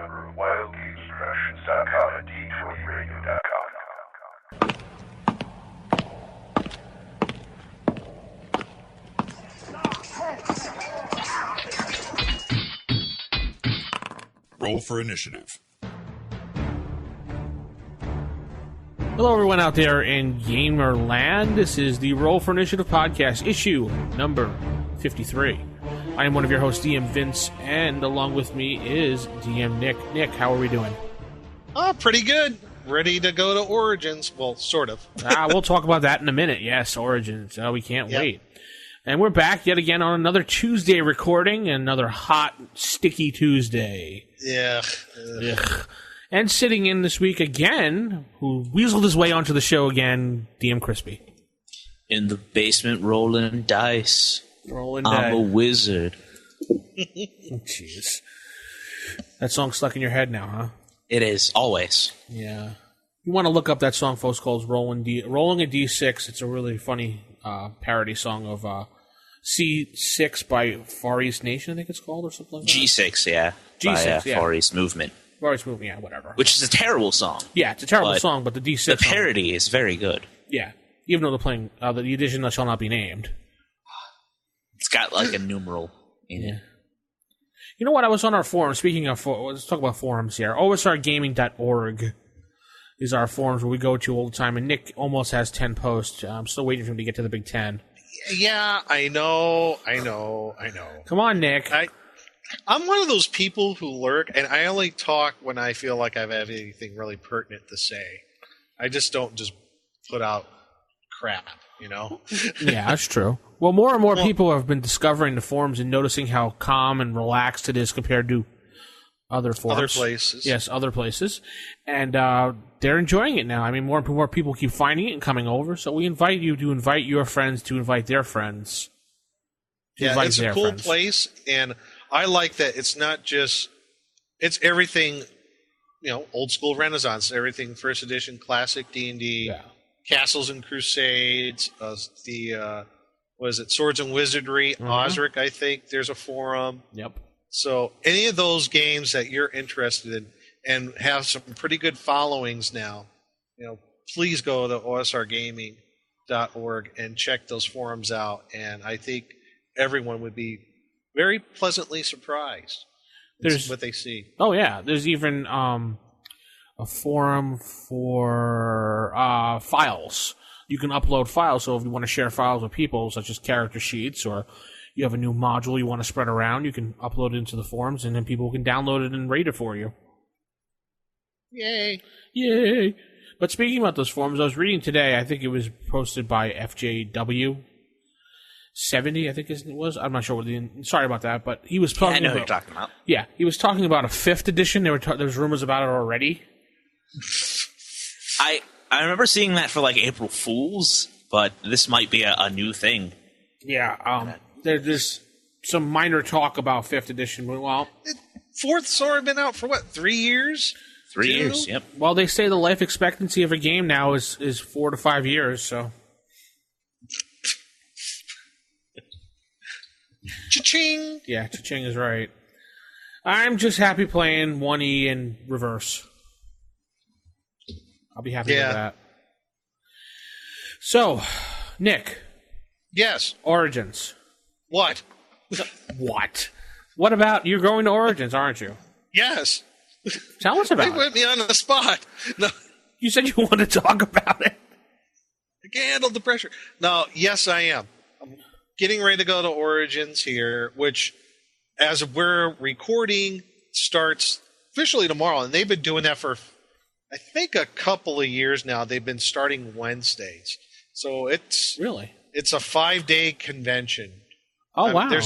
member of WildGamesProductions.com and D20Radio.com. Roll for initiative. Hello, everyone out there in Gamerland. This is the Roll for Initiative podcast, issue number 53. I am one of your hosts, DM Vince, and along with me is DM Nick. Nick, how are we doing? Oh, pretty good. Ready to go to Origins. Well, sort of. We'll talk about that in a minute. Yes, Origins. We can't wait. And we're back yet again on another Tuesday recording, another hot, sticky Tuesday. Yeah. Ugh. And sitting in this week again, who weaseled his way onto the show again, DM Crispy. In the basement rolling dice. I'm a wizard. Jeez. That song's stuck in your head now, huh? It is, always. Yeah. You want to look up that song, folks, called Rolling a D6. It's a really funny parody song of C6 by Far East Nation, I think it's called, or something like that. G6, yeah. G6, by, Far East Movement. Far East Movement, yeah, whatever. Which is a terrible song. Yeah, it's a terrible song, but the D6 the parody is very good. Yeah, even though they're playing the edition that shall not be named. It's got like a numeral in it. You know what? I was on our forum. Speaking of, let's talk about forums here. OSRgaming.org is our forums where we go to all the time, and Nick almost has 10 posts. I'm still waiting for him to get to the Big 10. Yeah, I know. Come on, Nick. I'm one of those people who lurk, and I only talk when I feel like I have anything really pertinent to say. I just don't just put out crap, you know? Yeah, that's true. Well, more and more people have been discovering the forums and noticing how calm and relaxed it is compared to other forums. Other places. Yes, other places. And they're enjoying it now. I mean, more and more people keep finding it and coming over, so we invite you to invite your friends to invite their friends. Yeah, it's a cool place, and I like that it's not just – it's everything, old school Renaissance, everything first edition, classic D&D, Castles and Crusades, Swords and Wizardry, Osric, I think. There's a forum. Yep. So any of those games that you're interested in and have some pretty good followings now, please go to osrgaming.org and check those forums out. And I think everyone would be very pleasantly surprised with what they see. Oh, yeah. There's even a forum for files. You can upload files, so if you want to share files with people, such as character sheets, or you have a new module you want to spread around, you can upload it into the forums, and then people can download it and rate it for you. Yay. Yay. But speaking about those forums, I was reading today, I think it was posted by FJW70, I think it was. I'm not sure sorry about that, but he was talking I know what you're talking about. Yeah, he was talking about a 5th edition. There was rumors about it already. I remember seeing that for like April Fools, but this might be a new thing. Yeah, there's some minor talk about 5th edition. Well, 4th's already been out for what, 3 years? 3 years, yep. Well, they say the life expectancy of a game now is 4 to 5 years, so. Cha-ching! Yeah, cha-ching is right. I'm just happy playing 1E in reverse. I'll be happy with that. So, Nick. Yes. Origins. What? What? What about, you're going to Origins, aren't you? Yes. Tell us about it. They put me on the spot. No. You said you wanted to talk about it. I can't handle the pressure. No, yes, I am. I'm getting ready to go to Origins here, which, as we're recording, starts officially tomorrow. And they've been doing that for, I think, a couple of years now. They've been starting Wednesdays. So it's a 5-day convention. Oh, wow.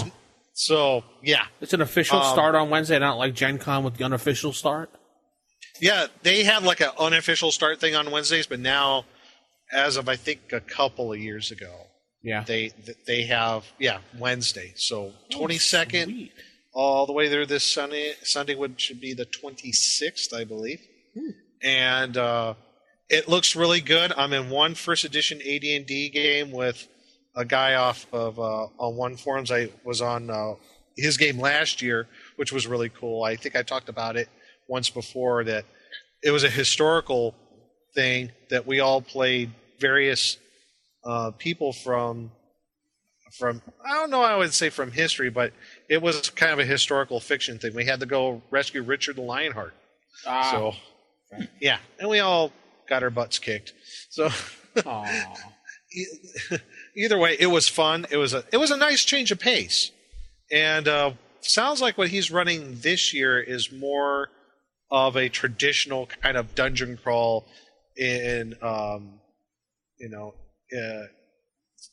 So, yeah. It's an official start on Wednesday, not like Gen Con with the unofficial start? Yeah, they had like an unofficial start thing on Wednesdays, but now, as of I think a couple of years ago, they have Wednesday. So 22nd all the way through this Sunday should be the 26th, I believe. And it looks really good. I'm in one first edition AD&D game with a guy off of on one forums. I was on his game last year, which was really cool. I think I talked about it once before that it was a historical thing that we all played various people from I don't know, I would say from history, but it was kind of a historical fiction thing. We had to go rescue Richard the Lionheart. So, yeah, and we all got our butts kicked. So, either way, it was fun. It was a nice change of pace, and sounds like what he's running this year is more of a traditional kind of dungeon crawl in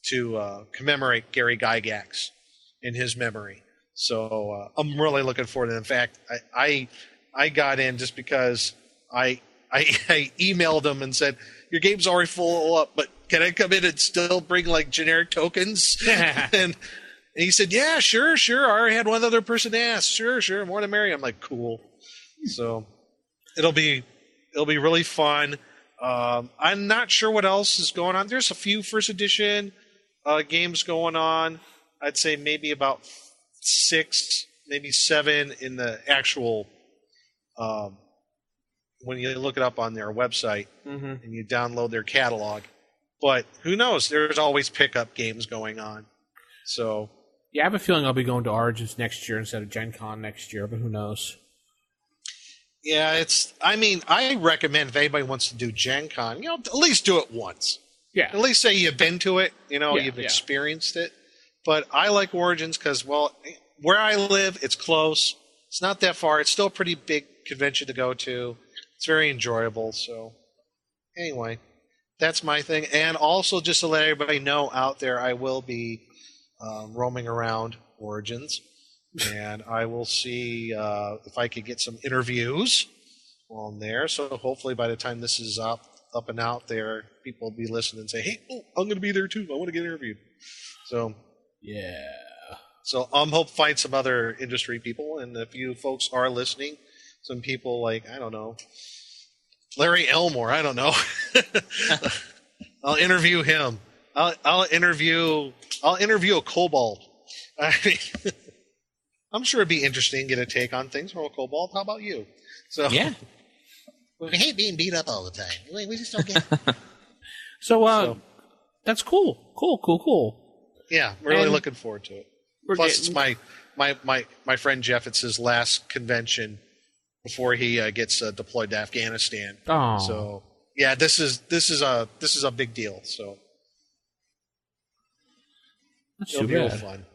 to commemorate Gary Gygax in his memory. So I'm really looking forward to it. In fact, I got in just because I emailed him and said, your game's already full up, but can I come in and still bring like generic tokens? and he said, yeah, sure. I already had one other person ask. Sure, more than merry. I'm like, cool. So it'll be really fun. I'm not sure what else is going on. There's a few first edition games going on. I'd say maybe about 6, maybe 7 in the actual when you look it up on their website and you download their catalog. But who knows? There's always pickup games going on. So yeah, I have a feeling I'll be going to Origins next year instead of Gen Con next year, but who knows? Yeah, I recommend if anybody wants to do Gen Con, at least do it once. Yeah. At least say you've been to it, you've experienced it. But I like Origins because, well, where I live, it's close. It's not that far. It's still a pretty big convention to go to. It's very enjoyable. So, anyway, that's my thing. And also, just to let everybody know out there, I will be roaming around Origins. And I will see if I could get some interviews on there. So hopefully by the time this is up and out there, people will be listening and say, hey, I'm going to be there too. I want to get interviewed. So yeah. So I'm hope to find some other industry people. And if you folks are listening, some people like, I don't know, Larry Elmore, I don't know. I'll interview him. I'll interview a kobold. I mean, I'm sure it'd be interesting to get a take on things from a kobold. How about you? So yeah. We hate being beat up all the time. We just don't get it. So that's cool. Yeah, really looking forward to it. Plus, it's my friend Jeff. It's his last convention before he gets deployed to Afghanistan. Oh. So yeah, this is a big deal. So it'll be real fun.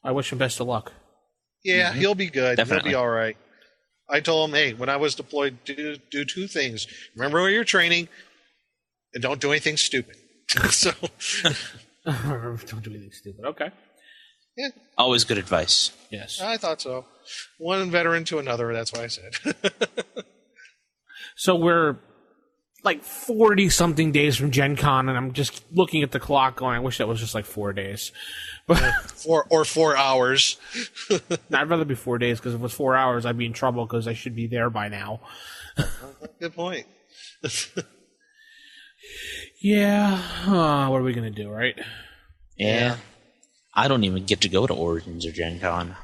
I wish him best of luck. Yeah, he'll be good. Definitely. He'll be all right. I told him, hey, when I was deployed, do 2 things. Remember where you're training, and don't do anything stupid. So don't do anything stupid. Okay. Yeah. Always good advice. Yes. I thought so. One veteran to another, that's why I said. So we're like 40-something days from Gen Con, and I'm just looking at the clock going, I wish that was just like 4 days. But 4 hours. No, I'd rather be 4 days, because if it was 4 hours, I'd be in trouble because I should be there by now. Good point. Yeah. What are we going to do, right? Yeah. I don't even get to go to Origins or Gen Con.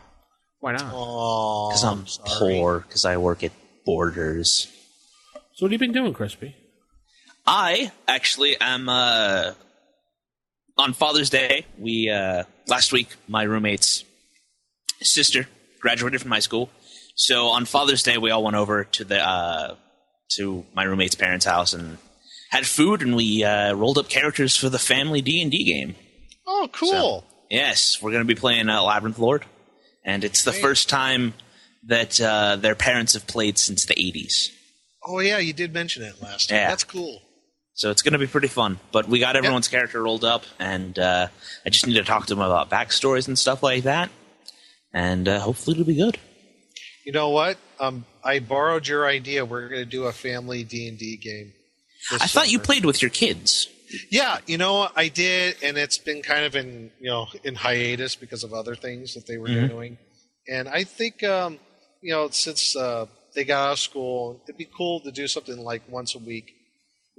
Why not? Because I'm poor, because I work at Borders. So what have you been doing, Crispy? I actually am, on Father's Day, last week, my roommate's sister graduated from high school. So on Father's Day, we all went over to my roommate's parents' house and had food, and we rolled up characters for the family D&D game. Oh, cool. So, yes, we're going to be playing Labyrinth Lord, and it's the first time that their parents have played since the 80s. Oh, yeah, you did mention it last time. Yeah. That's cool. So it's going to be pretty fun. But we got everyone's character rolled up, and I just need to talk to them about backstories and stuff like that. And hopefully it'll be good. You know what? I borrowed your idea. We're going to do a family D&D game. I thought you played with your kids. Yeah, I did, and it's been kind of in hiatus because of other things that they were doing. And I think since they got out of school, it'd be cool to do something like once a week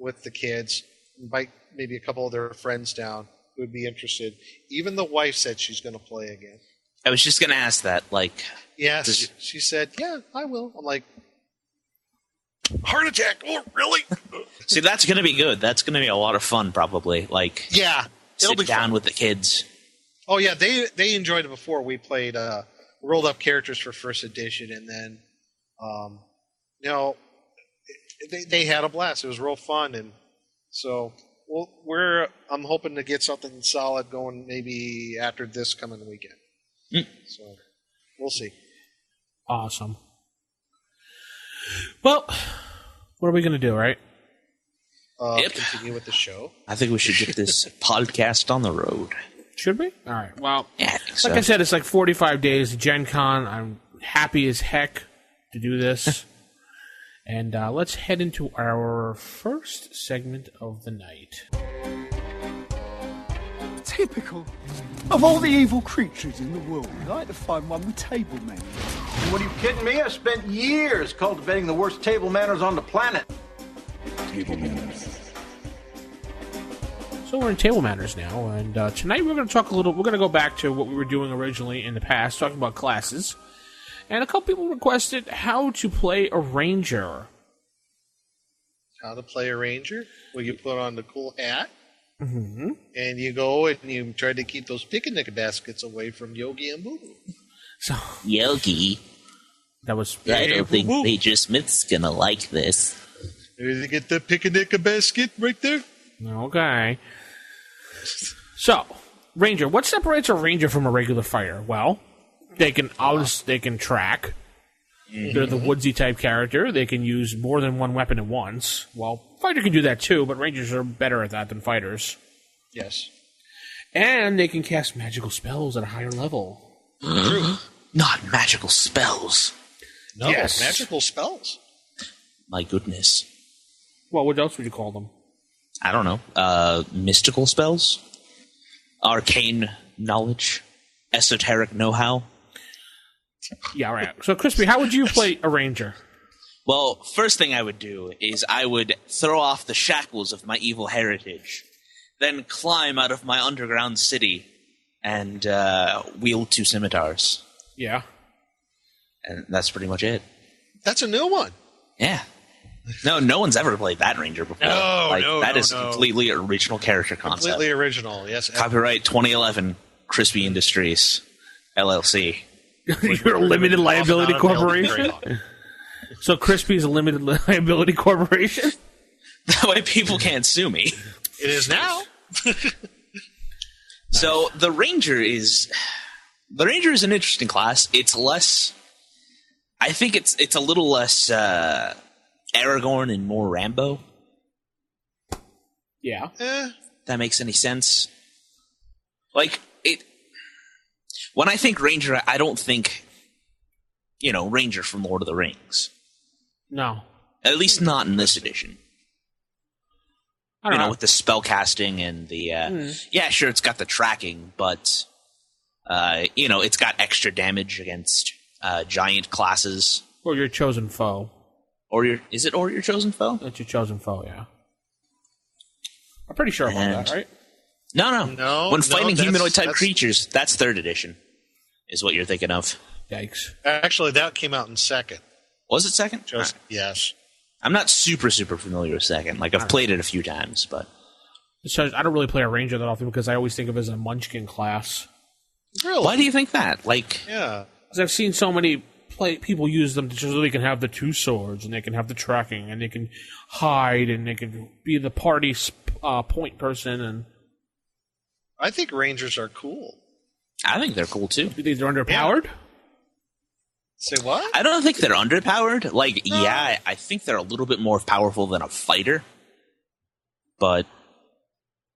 with the kids. Invite maybe a couple of their friends down who would be interested. Even the wife said she's going to play again. I was just going to ask that. Like, yes, she said, "Yeah, I will." I'm like, heart attack. Oh, really? See, that's going to be good. That's going to be a lot of fun, probably. Like, yeah, it'll sit be down fun with the kids. Oh yeah, they enjoyed it before. We played rolled up characters for first edition, and then they had a blast. It was real fun, and so I'm hoping to get something solid going maybe after this coming weekend. So we'll see. Awesome. Well, what are we going to do, right? Continue with the show. I think we should get this podcast on the road. Should we? All right. Well, yeah, I think so. Like I said, it's like 45 days to Gen Con. I'm happy as heck to do this. And let's head into our first segment of the night. Typical. Of all the evil creatures in the world, I'd like to find one with table manners. What, are you kidding me? I spent years cultivating the worst table manners on the planet. Table manners. So we're in table manners now, and tonight we're going to talk a little. We're going to go back to what we were doing originally in the past, talking about classes. And a couple people requested how to play a ranger. How to play a ranger? Well, you put on the cool hat, mm-hmm. and you go and you try to keep those picnic baskets away from Yogi and Boo Boo. So Yogi, that was. I don't think Major Smith's gonna like this. Did you get the picnic basket right there? Okay. So, ranger. What separates a ranger from a regular fighter? Well, they can track. Mm-hmm. They're the woodsy type character. They can use more than one weapon at once. Well, fighter can do that too, but rangers are better at that than fighters. Yes. And they can cast magical spells at a higher level. True. Not magical spells. No, yes. Magical spells. My goodness. Well, what else would you call them? I don't know. Mystical spells? Arcane knowledge? Esoteric know-how? Yeah, right. So, Crispy, how would you play a ranger? Well, first thing I would do is I would throw off the shackles of my evil heritage, then climb out of my underground city and wield 2 scimitars. Yeah. And that's pretty much it. That's a new one. Yeah. No one's ever played that ranger before. That is a completely original character concept. Completely original, yes. Copyright 2011, Crispy Industries, LLC. You're a limited liability corporation? So Crispy's a limited liability corporation? That way people can't sue me. It is now. So the Ranger is an interesting class. It's less... I think it's a little less Aragorn and more Rambo. Yeah. That makes any sense. Like, when I think Ranger, I don't think, Ranger from Lord of the Rings. No. At least not in this edition. I don't know. With the spell casting and the... Yeah, sure, it's got the tracking, but, it's got extra damage against giant classes. Or your chosen foe. Is it your chosen foe? It's your chosen foe, yeah. I'm pretty sure about that, right? No. When fighting humanoid-type creatures, that's 3rd edition, is what you're thinking of. Yikes. Actually, that came out in 2nd. Was it 2nd? Yes. I'm not super, super familiar with 2nd. Like, I've played it a few times, but... So I don't really play a ranger that often because I always think of it as a munchkin class. Really? Why do you think that? Like... Yeah. Because I've seen so many people use them so they can have the 2 swords, and they can have the tracking, and they can hide, and they can be the party point person, and... I think rangers are cool. I think they're cool, too. You think they're underpowered? Yeah. Say what? I don't think they're underpowered. Like, yeah, I think they're a little bit more powerful than a fighter. But,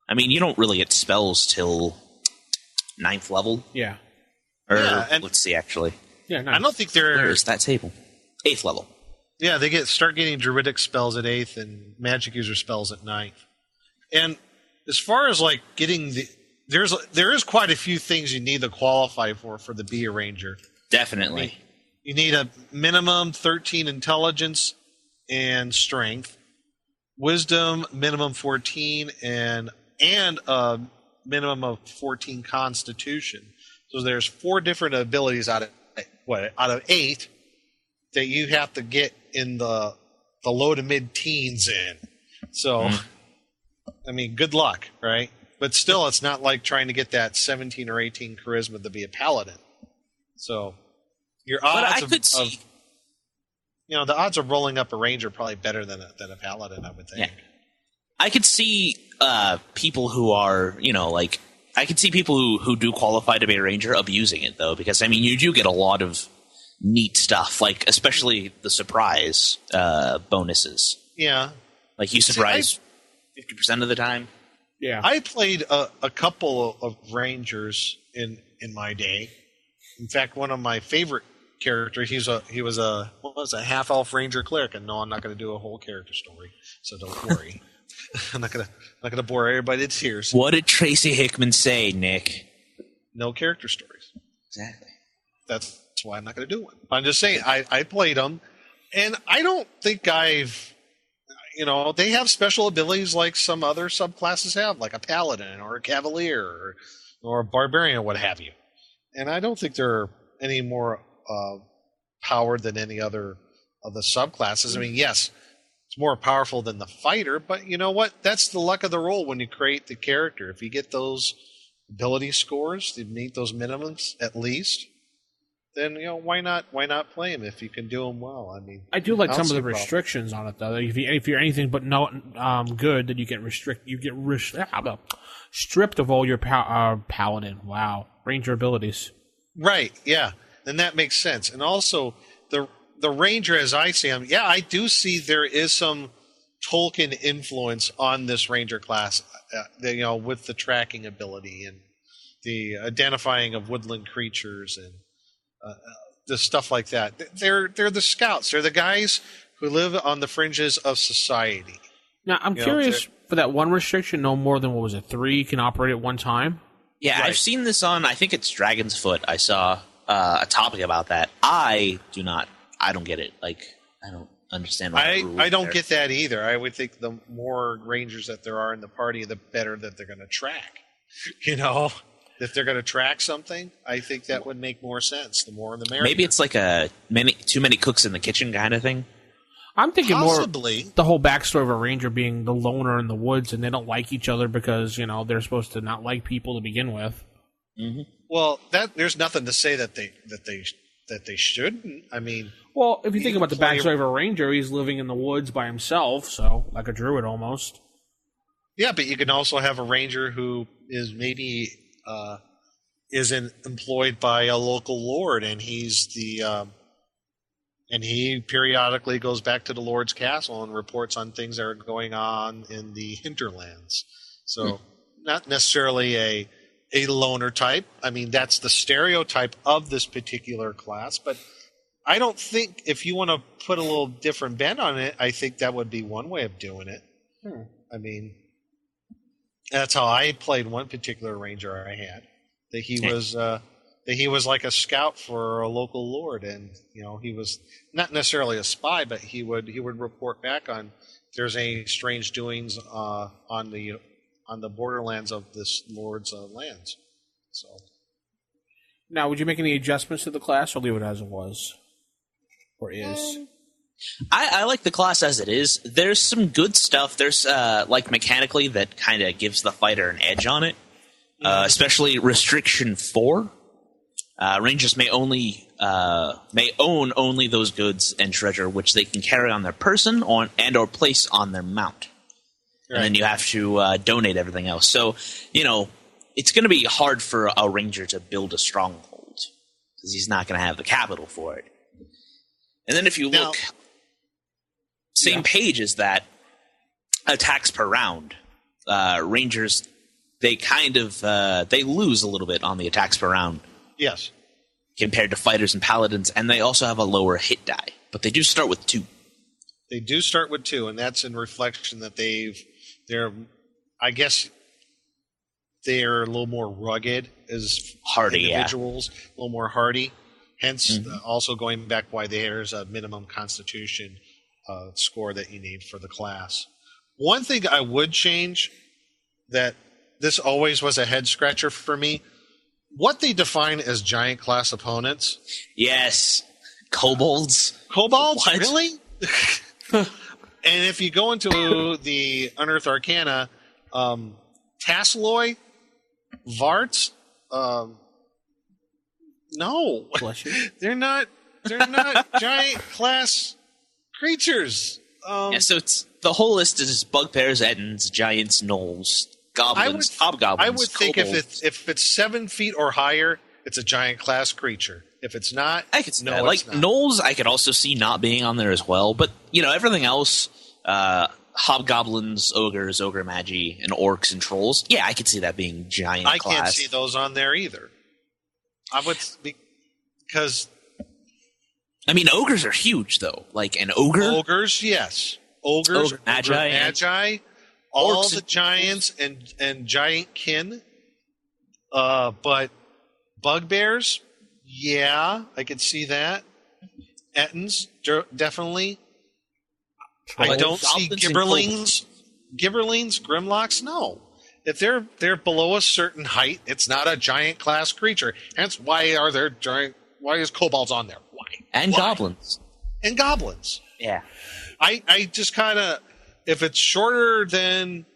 I mean, you don't really get spells till 9th level. Yeah. Or, let's see, actually. Yeah, nice. I don't think they're... Where's that table? 8th level. Yeah, they start getting druidic spells at 8th and magic user spells at 9th. And as far as, like, getting the... There is quite a few things you need to qualify for the Be a Ranger. Definitely. You need a minimum 13 intelligence and strength, wisdom minimum 14, and a minimum of 14 constitution. So there's 4 different abilities out of 8 that you have to get in the low to mid teens in. So, I mean, good luck, right? But still, it's not like trying to get that 17 or 18 charisma to be a paladin. So your odds the odds of rolling up a ranger are probably better than a paladin, I would think. Yeah. I could see people who are, I could see people who do qualify to be a ranger abusing it, though, because, I mean, you do get a lot of neat stuff, like especially the surprise bonuses. Yeah. Like you surprise 50% of the time. Yeah. I played a couple of rangers in my day. In fact, one of my favorite characters, he was a half elf ranger cleric, and no, I'm not going to do a whole character story, so don't worry. I'm not gonna bore everybody to tears. What did Tracy Hickman say, Nick? No character stories. Exactly. That's why I'm not going to do one. I'm just saying, I played them, and I don't think they have special abilities like some other subclasses have, like a paladin or a cavalier or a barbarian or what have you. And I don't think they're any more powered than any other of the subclasses. I mean, yes, it's more powerful than the fighter, but you know what? That's the luck of the roll when you create the character. If you get those ability scores to meet those minimums at least, then why not play them if you can do them well? I mean, I do like some of the restrictions on it though. If you're anything but good, then you get stripped of all your paladin. Wow, ranger abilities. Right. Yeah, and that makes sense. And also the ranger, as I see him, I do see there is some Tolkien influence on this ranger class. With the tracking ability and the identifying of woodland creatures and the stuff like that. They're the scouts. They're the guys who live on the fringes of society. Now, I'm curious, for that one restriction, no more than, 3 can operate at one time? Yeah, right. I've seen this on, I think it's Dragon's Foot. I saw a topic about that. I don't get it. Like, I don't understand why I don't get that either. I would think the more rangers that there are in the party, the better that they're going to track. If they're going to track something, I think that would make more sense. The more the merrier. Maybe it's like too many cooks in the kitchen kind of thing. I'm thinking possibly more the whole backstory of a ranger being the loner in the woods, and they don't like each other because they're supposed to not like people to begin with. Mm-hmm. Well, there's nothing to say that they shouldn't. I mean, well, if you think about the backstory of a ranger, he's living in the woods by himself, so like a druid almost. Yeah, but you can also have a ranger who is maybe isn't employed by a local lord, and he's and he periodically goes back to the lord's castle and reports on things that are going on in the hinterlands. So not necessarily a loner type. I mean, that's the stereotype of this particular class, but I don't think, if you want to put a little different bent on it, I think that would be one way of doing it. I mean, that's how I played one particular ranger I had. That he was like a scout for a local lord, and he was not necessarily a spy, but he would report back on if there's any strange doings on the borderlands of this lord's lands. So, now, would you make any adjustments to the class, or leave it as it was, or is? I like the class as it is. There's some good stuff. There's like mechanically that kind of gives the fighter an edge on it. Especially restriction 4. Rangers may own only those goods and treasure which they can carry on their person or place on their mount. Right. And then you have to donate everything else. So, it's going to be hard for a ranger to build a stronghold because he's not going to have the capital for it. And then if you look, same page as that, attacks per round, rangers, they kind of they lose a little bit on the attacks per round. Yes. Compared to fighters and paladins, and they also have a lower hit die, but they do start with 2. They do start with 2, and that's in reflection that I guess they're a little more rugged as hardy individuals, a little more hardy. Hence, also going back why there's a minimum constitution score that you need for the class. One thing I would change, that this always was a head scratcher for me, what they define as giant class opponents. Yes. Kobolds. Kobolds? What? Really? And if you go into the Unearthed Arcana, Tasseloi, Varts, no. Bless you. They're not giant class creatures. Yeah, so it's the whole list is bugbears, ettins, giants, gnolls, goblins, hobgoblins. I would think kobolds. if it's 7 feet or higher, it's a giant class creature. If it's not, I could see no, that. Like it's not. gnolls, I could also see not being on there as well. But everything else, hobgoblins, ogres, ogre magi, and orcs and trolls. Yeah, I could see that being giant. I class. can't see those on there either. I would because I mean, ogres are huge though. Like an ogre. ogres, yes, ogres, Ogre magi, magi, all orcs the giants and giant kin. But bugbears, yeah, I could see that. Ettins, definitely. I don't see gibberlings. Gibberlings, grimlocks, no. If they're below a certain height, it's not a giant class creature. Hence, why are there giant? Why is kobolds on there? Why? And Why? goblins. And goblins. Yeah. I just kind of, if it's shorter than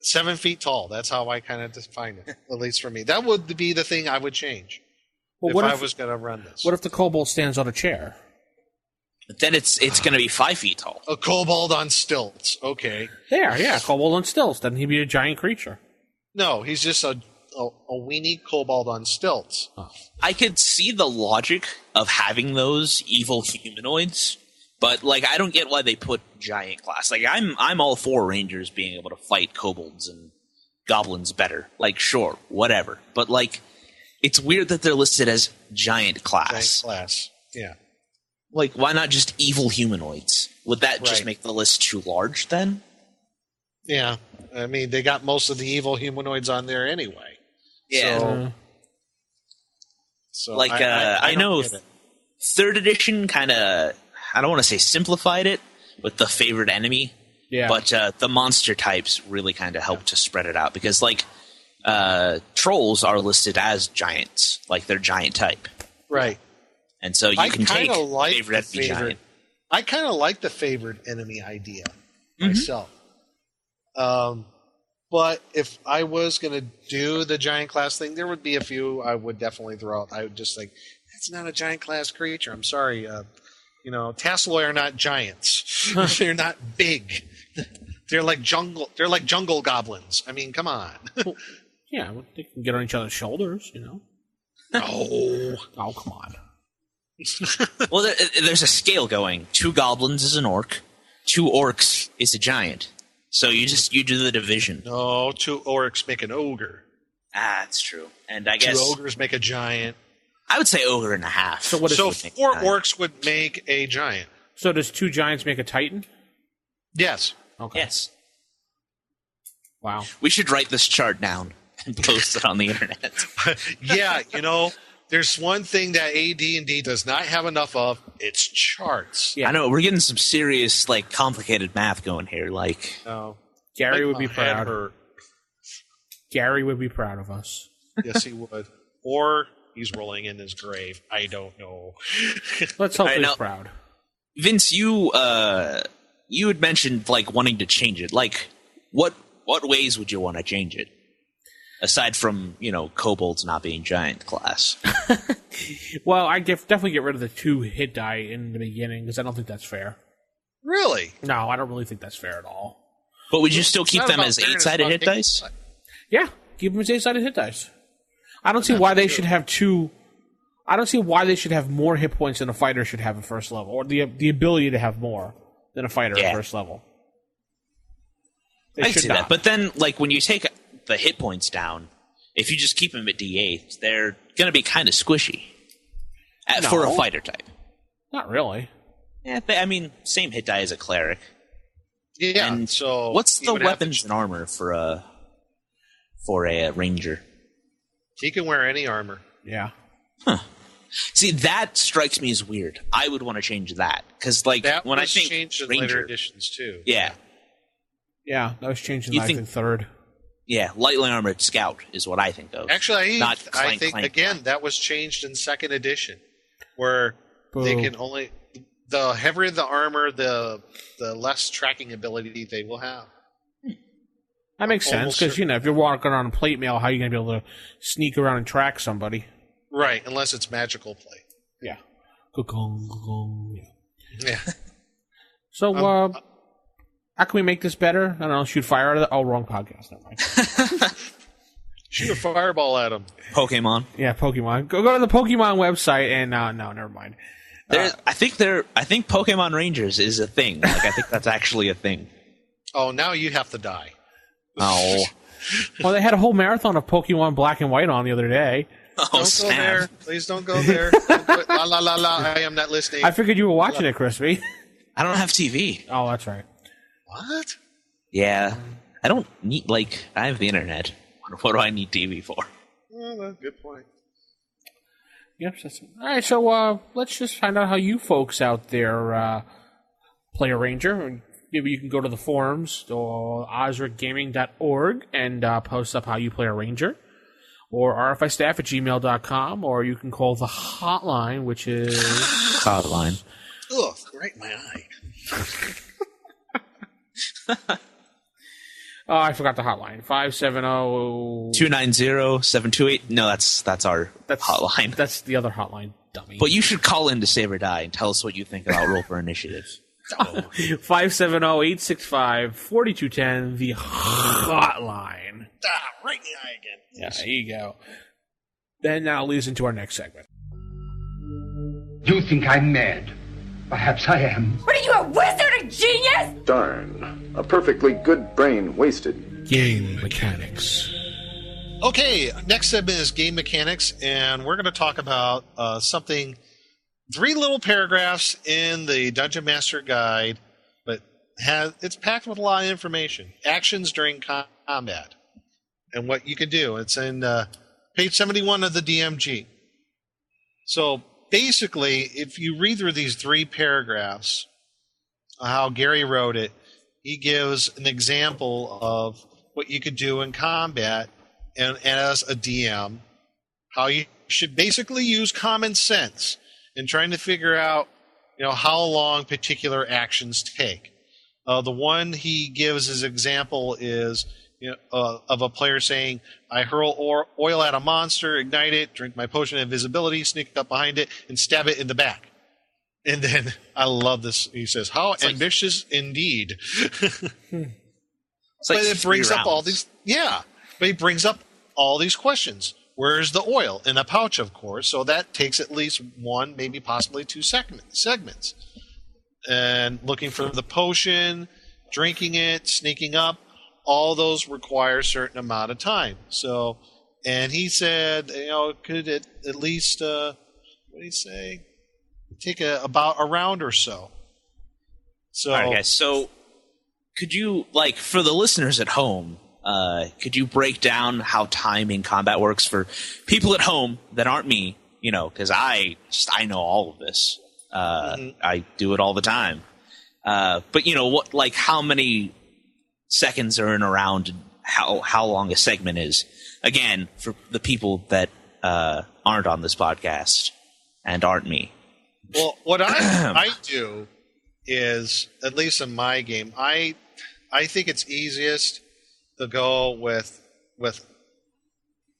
7 feet tall, that's how I kind of define it. At least for me, that would be the thing I would change if I was going to run this. What if the kobold stands on a chair? But then it's going to be 5 feet tall. A kobold on stilts? Okay. There, yeah, kobold on stilts. Doesn't he be a giant creature? No, he's just a weenie kobold on stilts. Oh. I could see the logic of having those evil humanoids, but like I don't get why they put giant class. Like I'm all for rangers being able to fight kobolds and goblins better. Like sure, whatever. But like it's weird that they're listed as giant class. Giant class, yeah. Like why not just evil humanoids? Would that just Right. make the list too large then? Yeah, I mean, they got most of the evil humanoids on there anyway. Yeah. So Like I don't know get it. 3rd edition kind of I don't want to say simplified it with the favorite enemy. Yeah. But the monster types really kind of help to spread it out because, like, trolls are listed as giants, like they're giant type, Right. and so you I can take kinda like favorite the enemy giant. I kind of like the favored enemy idea myself. But if I was going to do the giant class thing, there would be a few I would definitely throw out. I would just like, that's not a giant class creature. I'm sorry. Tasseloi are not giants. They're not big. They're like jungle goblins. I mean, come on. Yeah, well, they can get on each other's shoulders, No. Oh, come on. Well, there's a scale going. 2 goblins is an orc, 2 orcs is a giant. So you do the division. No, 2 orcs make an ogre. Ah, that's true. And I 2 guess ogres make a giant. I would say ogre and a half. So what is So would make 4 giant. orcs would make a giant. So does 2 giants make a titan? Yes. Okay. Yes. Wow. We should write this chart down and post it on the internet. Yeah, there's one thing that AD&D does not have enough of. It's charts. Yeah. I know, we're getting some serious, like, complicated math going here. Like, No. Gary would My be head proud. hurt. Gary would be proud of us. Yes, he would. Or he's rolling in his grave. I don't know. Let's hope All right, he's now- proud. Vince, you had mentioned, like, wanting to change it. Like, what ways would you want to change it? Aside from, kobolds not being giant class. Well, I definitely get rid of the 2 hit die in the beginning because I don't think that's fair. Really? No, I don't really think that's fair at all. But would you still It's keep not them about as fairness, 8-sided it's hit about dice? Yeah, keep them as 8-sided hit dice. I don't see why they should have 2. I don't see why they should have more hit points than a fighter should have at first level, or the ability to have more than a fighter at first level. They I can should see not. that. But then, like, when you take the hit points down, if you just keep them at D8, they're going to be kind of squishy for a No. fighter type. Not really. Yeah, same hit die as a cleric. Yeah. And so what's he the would have to weapons and armor for a ranger? He can wear any armor. Yeah. See, that strikes me as weird. I would want to change that because, like, That when I was think changed in ranger, later editions too. yeah, Yeah, that was changed in You I think- think 3rd. Yeah, lightly armored scout is what I think of. Actually, I think again that was changed in second edition, where they can only the heavier the armor, the less tracking ability they will have. That makes sense because if you're walking around in plate mail, how are you going to be able to sneak around and track somebody? Right, unless it's magical plate. Yeah. Yeah. So, how can we make this better? I don't know. Shoot fire at it. Oh, wrong podcast. Never mind. Shoot a fireball at them. Pokemon. Yeah, Pokemon. Go to the Pokemon website and no, never mind. I think Pokemon Rangers is a thing. Like, I think that's actually a thing. Oh, now you have to die. Oh. Well, they had a whole marathon of Pokemon Black and White on the other day. Oh, don't go there. Please don't go there. La la la la. I am not listening. I figured you were watching it, Crispy. I don't have TV. Oh, that's right. What? Yeah. I don't need, I have the internet. What do I need TV for? Well, good point. Yep. All right, so let's just find out how you folks out there play a Ranger. Maybe you can go to the forums or osricgaming.org and post up how you play a Ranger. Or rfistaff@gmail.com, or you can call the hotline, which is... Hotline. Ugh, right in my eye. Oh, I forgot the hotline. 570... 290-728. No, that's our hotline. That's the other hotline, dummy. But you should call in to Save or Die and tell us what you think about Roll for Initiative. 570-865-4210, the hotline. Right in the eye again. Yeah, there you go. Then now leads into our next segment. You think I'm mad? Perhaps I am. What are you, a wizard, a genius? Darn. A perfectly good brain wasted. Game mechanics. Okay, next segment is game mechanics, and we're going to talk about something... 3 little paragraphs in the Dungeon Master Guide, but it's packed with a lot of information. Actions during combat and what you can do. It's in page 71 of the DMG. So basically, if you read through these 3 paragraphs, how Gary wrote it, he gives an example of what you could do in combat and as a DM, how you should basically use common sense and trying to figure out, how long particular actions take. The one he gives as example is of a player saying, I hurl oil at a monster, ignite it, drink my potion of invisibility, sneak up behind it, and stab it in the back. And then, I love this, he says, how ambitious indeed. But it brings up all these, but he brings up all these questions. Where's the oil? In a pouch, of course. So that takes at least 1, maybe possibly 2 segments. And looking for the potion, drinking it, sneaking up, all those require a certain amount of time. So, and he said, could it at least, what did he say? Take about a round or so. So, all right, guys. So, could you, for the listeners at home, could you break down how time in combat works for people at home that aren't me? Because I know all of this. I do it all the time. But what? How many seconds are in a round? And how long a segment is? Again, for the people that aren't on this podcast and aren't me. Well, what I do is, at least in my game, I think it's easiest to go with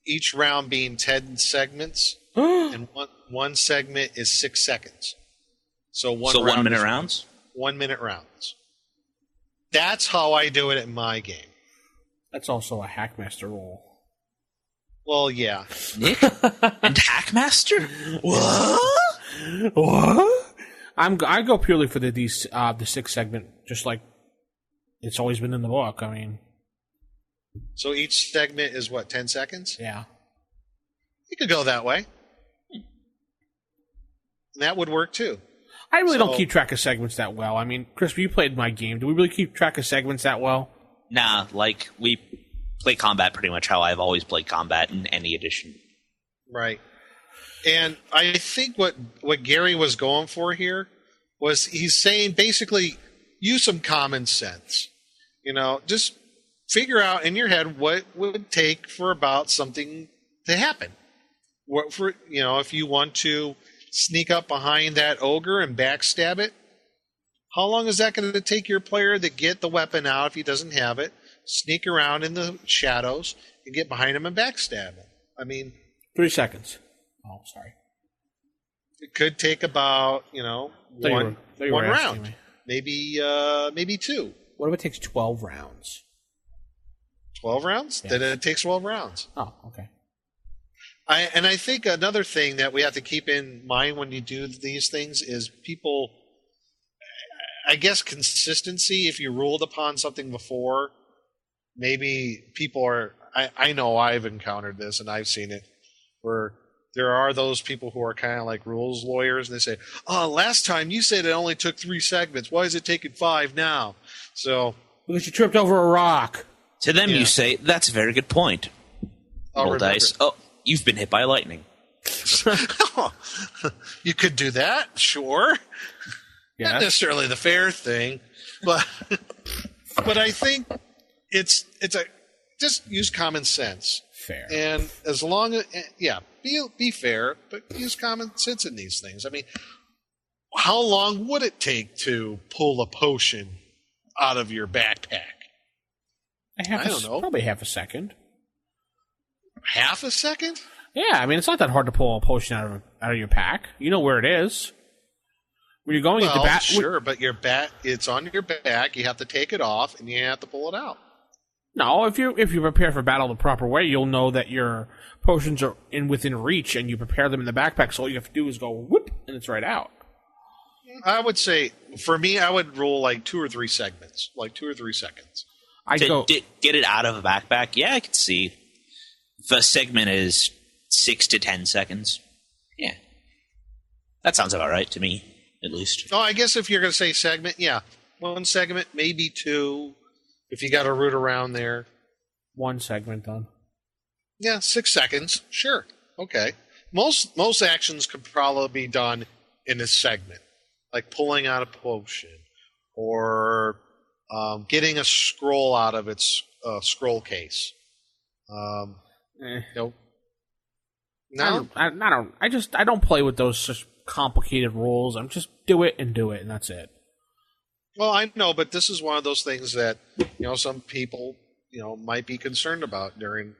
each round being 10 segments, and one segment is 6 seconds. So 1 minute rounds? 1 minute rounds. That's how I do it in my game. That's also a Hackmaster rule. Well, yeah. Nick? And Hackmaster? What? I go purely for the 6 segment, just like it's always been in the book. I mean... So each segment is 10 seconds? Yeah. You could go that way. And that would work too. I really don't keep track of segments that well. I mean, Chris, you played my game. Do we really keep track of segments that well? Nah, we play combat pretty much how I've always played combat in any edition. Right. And I think what Gary was going for here was he's saying basically use some common sense. Just figure out in your head what would take for about something to happen. What for, if you want to sneak up behind that ogre and backstab it, how long is that going to take your player to get the weapon out if he doesn't have it, sneak around in the shadows, and get behind him and backstab him? I mean... 3 seconds. Oh, sorry. It could take about, one round. Maybe 2. What if it takes 12 rounds? 12 rounds? Yeah. Then it takes 12 rounds. Oh, okay. I think another thing that we have to keep in mind when you do these things is people, I guess consistency, if you ruled upon something before, maybe people are, I know I've encountered this and I've seen it, where there are those people who are kind of like rules lawyers, and they say, "Oh, last time you said it only took 3 segments. Why is it taking 5 now?" So because you tripped over a rock. To them, you say, "That's a very good point." Roll dice. Oh, you've been hit by lightning. You could do that, sure. Yes. Not necessarily the fair thing, but I think it's just use common sense. Fair. And as long as, be fair, but use common sense in these things. I mean, how long would it take to pull a potion out of your backpack? I don't know. Probably half a second. Half a second? Yeah, I mean, it's not that hard to pull a potion out of your pack. You know where it is. When you're going into battle. Sure, but it's on your back. You have to take it off, and you have to pull it out. No, if you prepare for battle the proper way, you'll know that your potions are within reach, and you prepare them in the backpack. So all you have to do is go whoop, and it's right out. I would say, for me, I would roll like 2 or 3 segments, like 2 or 3 seconds. Get it out of a backpack. Yeah, I can see. If a segment is 6 to 10 seconds, yeah, that sounds about right to me, at least. Oh, I guess if you're going to say segment, 1 segment, maybe 2. If you got to root around there. 1 segment done. Yeah, 6 seconds. Sure. Okay. Most actions could probably be done in a segment, like pulling out a potion or getting a scroll out of its scroll case. No. I don't play with those such complicated rules. I'm just do it, and that's it. Well, I know, but this is one of those things that some people might be concerned about during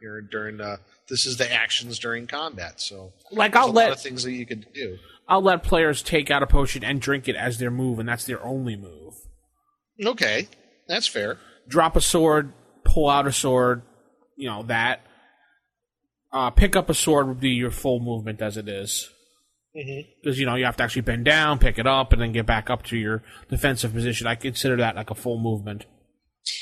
this is the actions during combat. So like a lot of things that you could do. I'll let players take out a potion and drink it as their move, and that's their only move. Okay, that's fair. Drop a sword, pull out a sword, that. Pick up a sword would be your full movement as it is. Because, you have to actually bend down, pick it up, and then get back up to your defensive position. I consider that like a full movement.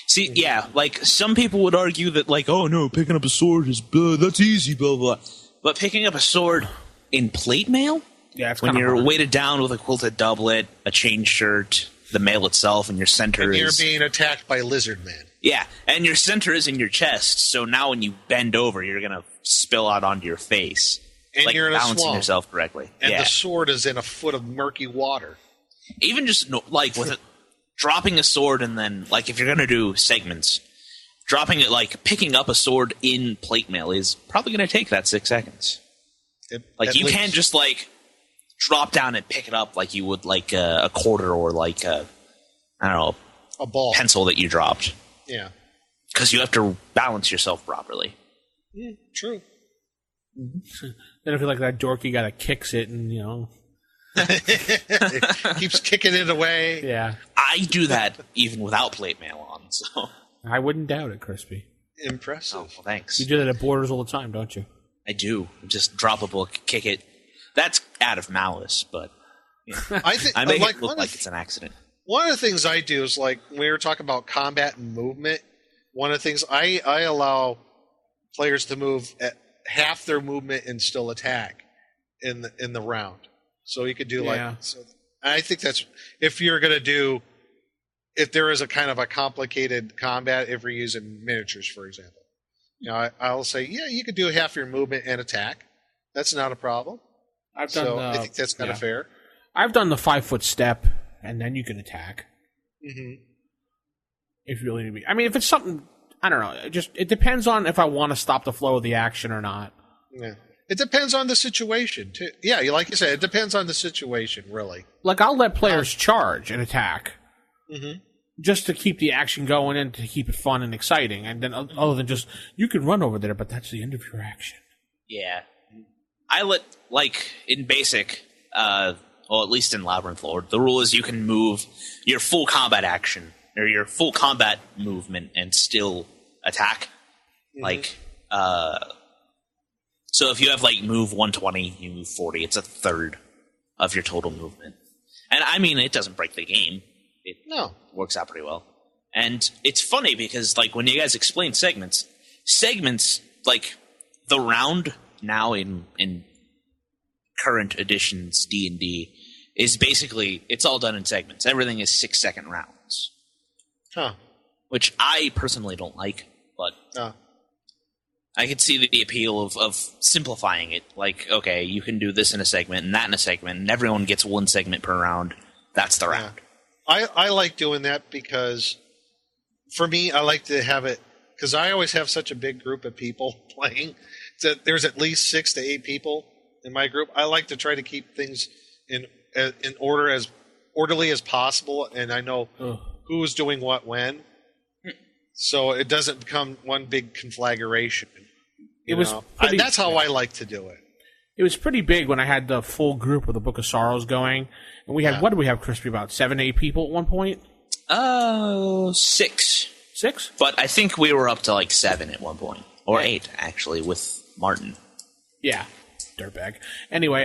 See, yeah, like, some people would argue that, like, oh, no, picking up a sword is, that's easy, blah, blah. But picking up a sword in plate mail? Yeah, it's when you're hard. weighted down with a quilted doublet, a chain shirt, the mail itself, and your center and you're being attacked by Lizard Man. Yeah, and your center is in your chest, so now when you bend over, you're going to spill out onto your face. And like you're in balancing a swamp. yourself correctly. And the sword is in a foot of murky water. Even just, like, with it, dropping a sword and then, like, if you're going to do segments, dropping it, like, picking up a sword in plate mail is probably going to take that 6 seconds. You can't just, like, drop down and pick it up like you would, like, a quarter or, like, a ball. Pencil that you dropped. Yeah. Because you have to balance yourself properly. Yeah, true. Then if you're like that dorky guy that kicks it and, it keeps kicking it away. Yeah. I do that even without plate mail on, so. I wouldn't doubt it, Crispy. Impressive. Oh, well, thanks. You do that at Borders all the time, don't you? I do. Just drop a book, kick it. That's out of malice, but I make it look like it's an accident. One of the things I do is, like, when we were talking about combat and movement, one of the things I allow players to move at half their movement and still attack in the round. So you could do I think that's if there is a kind of a complicated combat, if we're using miniatures, for example. I'll say, you could do half your movement and attack. That's not a problem. I think that's kind of fair. I've done the 5-foot step, and then you can attack. Mm-hmm. If you really need to be. I mean, if it's something I don't know. It depends on if I want to stop the flow of the action or not. Yeah. It depends on the situation, too. Yeah, like you said, it depends on the situation, really. Like, I'll let players charge and attack. Mm-hmm. Just to keep the action going and to keep it fun and exciting. And then other than just, you can run over there, but that's the end of your action. Yeah. I let, like, in basic, well, at least in Labyrinth Lord, the rule is you can move your full combat action, or your full combat movement, and still attack. Mm-hmm. Like, so if you have, like, move 120, you move 40, it's a third of your total movement. And, I mean, it doesn't break the game. It works out pretty well. And it's funny because, like, when you guys explain segments, like, the round now in current editions D&D is basically, it's all done in segments. Everything is 6-second rounds. Huh. Which I personally don't like, but I could see the appeal of simplifying it. Like, okay, you can do this in a segment and that in a segment, and everyone gets one segment per round. That's the round. I like doing that because, for me, I like to have it, because I always have such a big group of people playing, that there's at least 6 to 8 people in my group. I like to try to keep things in order, as orderly as possible, and I know who's doing what when, so it doesn't become one big conflagration. That's how I like to do it. It was pretty big when I had the full group of the Book of Sorrows going. And we had, what did we have, Crispy, about 7, 8 people at one point? 6. 6? But I think we were up to like 7 at one point. Or 8, actually, with Martin. Yeah. Dirtbag. Anyway,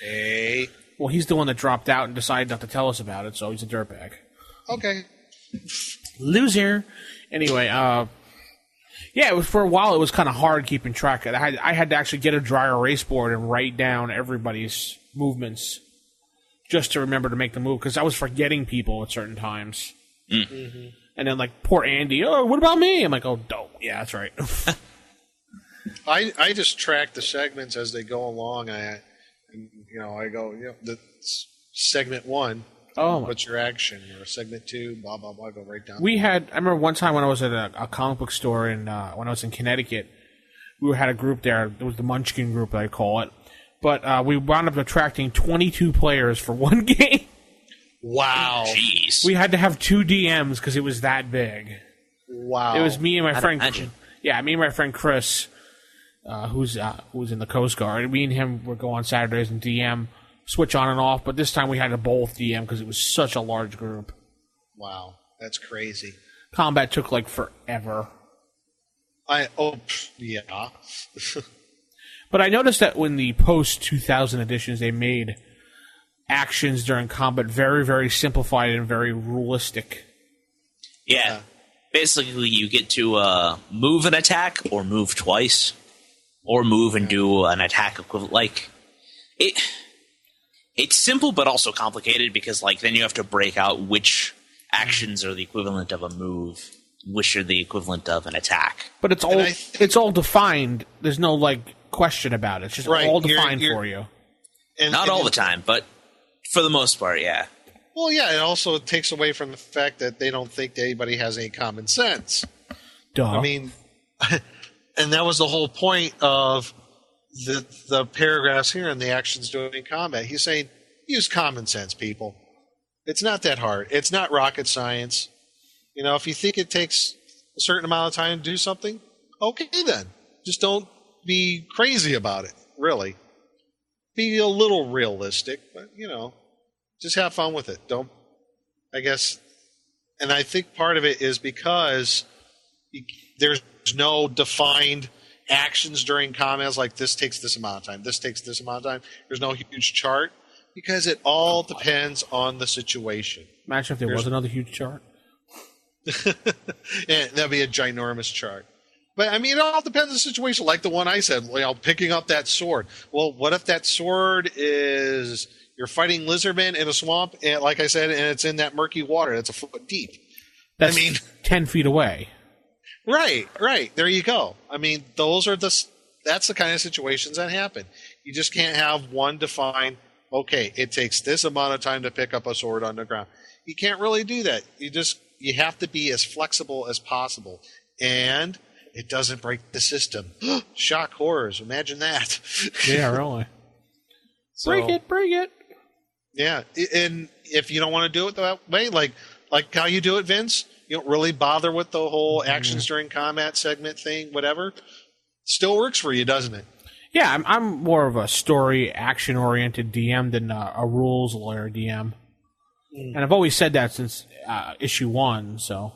Hey. Well, he's the one that dropped out and decided not to tell us about it, so he's a dirtbag. Okay. Loser. Anyway, yeah, it was, for a while it was kind of hard keeping track. I had to actually get a dry erase board and write down everybody's movements just to remember to make the move, because I was forgetting people at certain times. Mm-hmm. And then, like, poor Andy, oh, what about me? I'm like, oh, dope. Yeah, that's right. I just track the segments as they go along. I go, the segment 1. What's your action? Or segment 2, blah, blah, blah, go right down. I remember one time when I was at a comic book store when I was in Connecticut, we had a group there. It was the Munchkin group, I call it. But we wound up attracting 22 players for one game. Wow. Jeez. We had to have 2 DMs because it was that big. Wow. It was me and my friend. Yeah, me and my friend Chris, who's in the Coast Guard. Me and him would go on Saturdays and DM, switch on and off. But this time we had to both DM because it was such a large group. Wow, that's crazy. Combat took like forever. Yeah. But I noticed that when the post-2000 editions, they made actions during combat very, very simplified and very realistic. Yeah. Basically, you get to move an attack or move twice, or move and do an attack equivalent. Like, it's simple but also complicated because, like, then you have to break out which actions are the equivalent of a move, which are the equivalent of an attack. But it's all defined. There's no, like, question about it. It's just all defined for you. Not all the time, but for the most part, yeah. Well, yeah, it also takes away from the fact that they don't think that anybody has any common sense. Duh. I mean, and that was the whole point of the paragraphs here in the actions during combat. He's saying, use common sense, people. It's not that hard. It's not rocket science. You know, if you think it takes a certain amount of time to do something, okay then. Just don't be crazy about it, really. Be a little realistic, but, just have fun with it. And I think part of it is because there's no defined actions during combat, like this takes this amount of time, this takes this amount of time. There's no huge chart because it all depends on the situation. Imagine if there was another huge chart. Yeah, that'd be a ginormous chart. But, I mean, it all depends on the situation, like the one I said, picking up that sword. Well, what if that sword is you're fighting lizardmen in a swamp, and like I said, and it's in that murky water that's a foot deep? That's 10 feet away. Right. There you go. I mean, that's the kind of situations that happen. You just can't have one defined okay, it takes this amount of time to pick up a sword on the ground. You can't really do that. You have to be as flexible as possible. And it doesn't break the system. Shock horrors. Imagine that. Yeah, really. Break it. Yeah. And if you don't want to do it that way, like how you do it, Vince, you don't really bother with the whole actions during combat segment thing, whatever. Still works for you, doesn't it? Yeah, I'm more of a story action-oriented DM than a rules lawyer DM. And I've always said that since issue 1, so...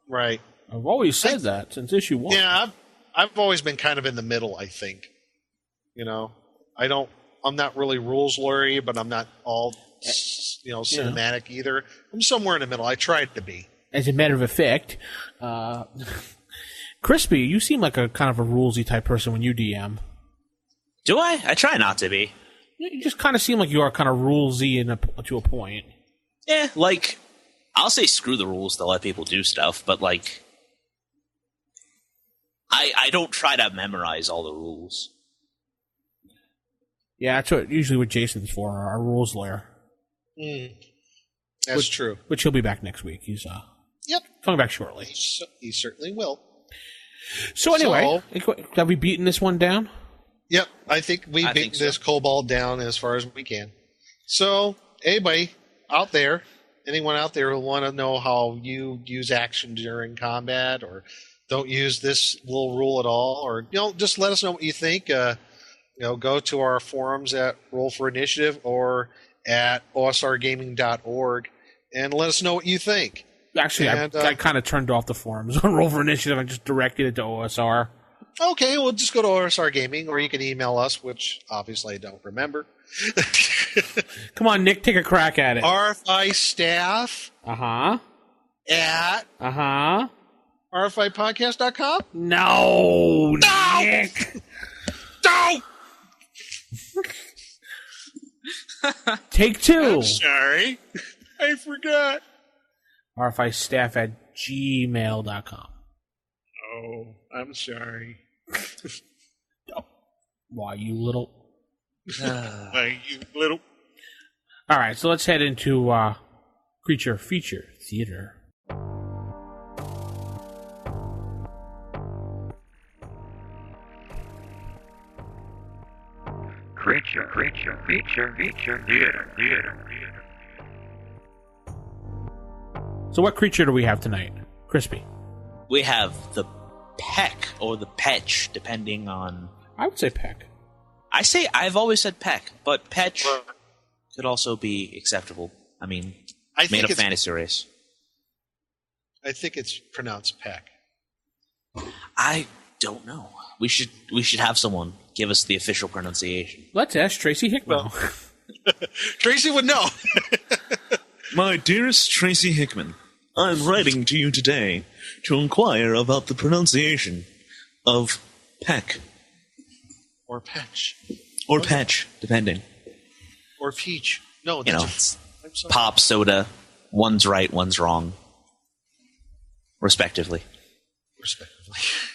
Right. I've always said that since issue 1. Yeah, I've always been kind of in the middle, I think. You know? I'm not really rules lawyer, but I'm not all, cinematic either. I'm somewhere in the middle. I tried to be. As a matter of fact, Crispy, you seem like a kind of a rulesy type person when you DM. Do I? I try not to be. You just kind of seem like you are kind of rulesy to a point. Yeah, like, I'll say screw the rules to let people do stuff, but, like, I don't try to memorize all the rules. Yeah, that's usually what Jason's for, our rules lawyer. That's true. Which he'll be back next week. He's coming back shortly. He certainly will. So anyway, have we beaten this one down? Yep, I think we beat this kobold down as far as we can. So, anyone out there who want to know how you use action during combat, or don't use this little rule at all, or just let us know what you think. Go to our forums at Roll for Initiative or at osrgaming.org and let us know what you think. Actually, I kind of turned off the forums on Roll for Initiative. I just directed it to OSR. Okay, well, just go to OSR Gaming, or you can email us, which obviously I don't remember. Come on, Nick, take a crack at it. RFI staff. At. RFIpodcast.com? No! Nick! No! Take 2. I'm sorry. I forgot. RFI staff at gmail.com. Oh, I'm sorry. Why, you little... Why, you little... All right, so let's head into Creature Feature Theater. Creature Feature Theater. So what creature do we have tonight? Crispy. We have the peck, or the petch, depending on... I would say peck. I've always said peck, but petch could also be acceptable. I mean, made a fantasy race. I think it's pronounced peck. I don't know. We should have someone give us the official pronunciation. Let's ask Tracy Hickman. Tracy would know. My dearest Tracy Hickman, I'm writing to you today to inquire about the pronunciation of peck. Or petch. Or petch, depending. Or peach. No, it's pop, soda. One's right, one's wrong. Respectively.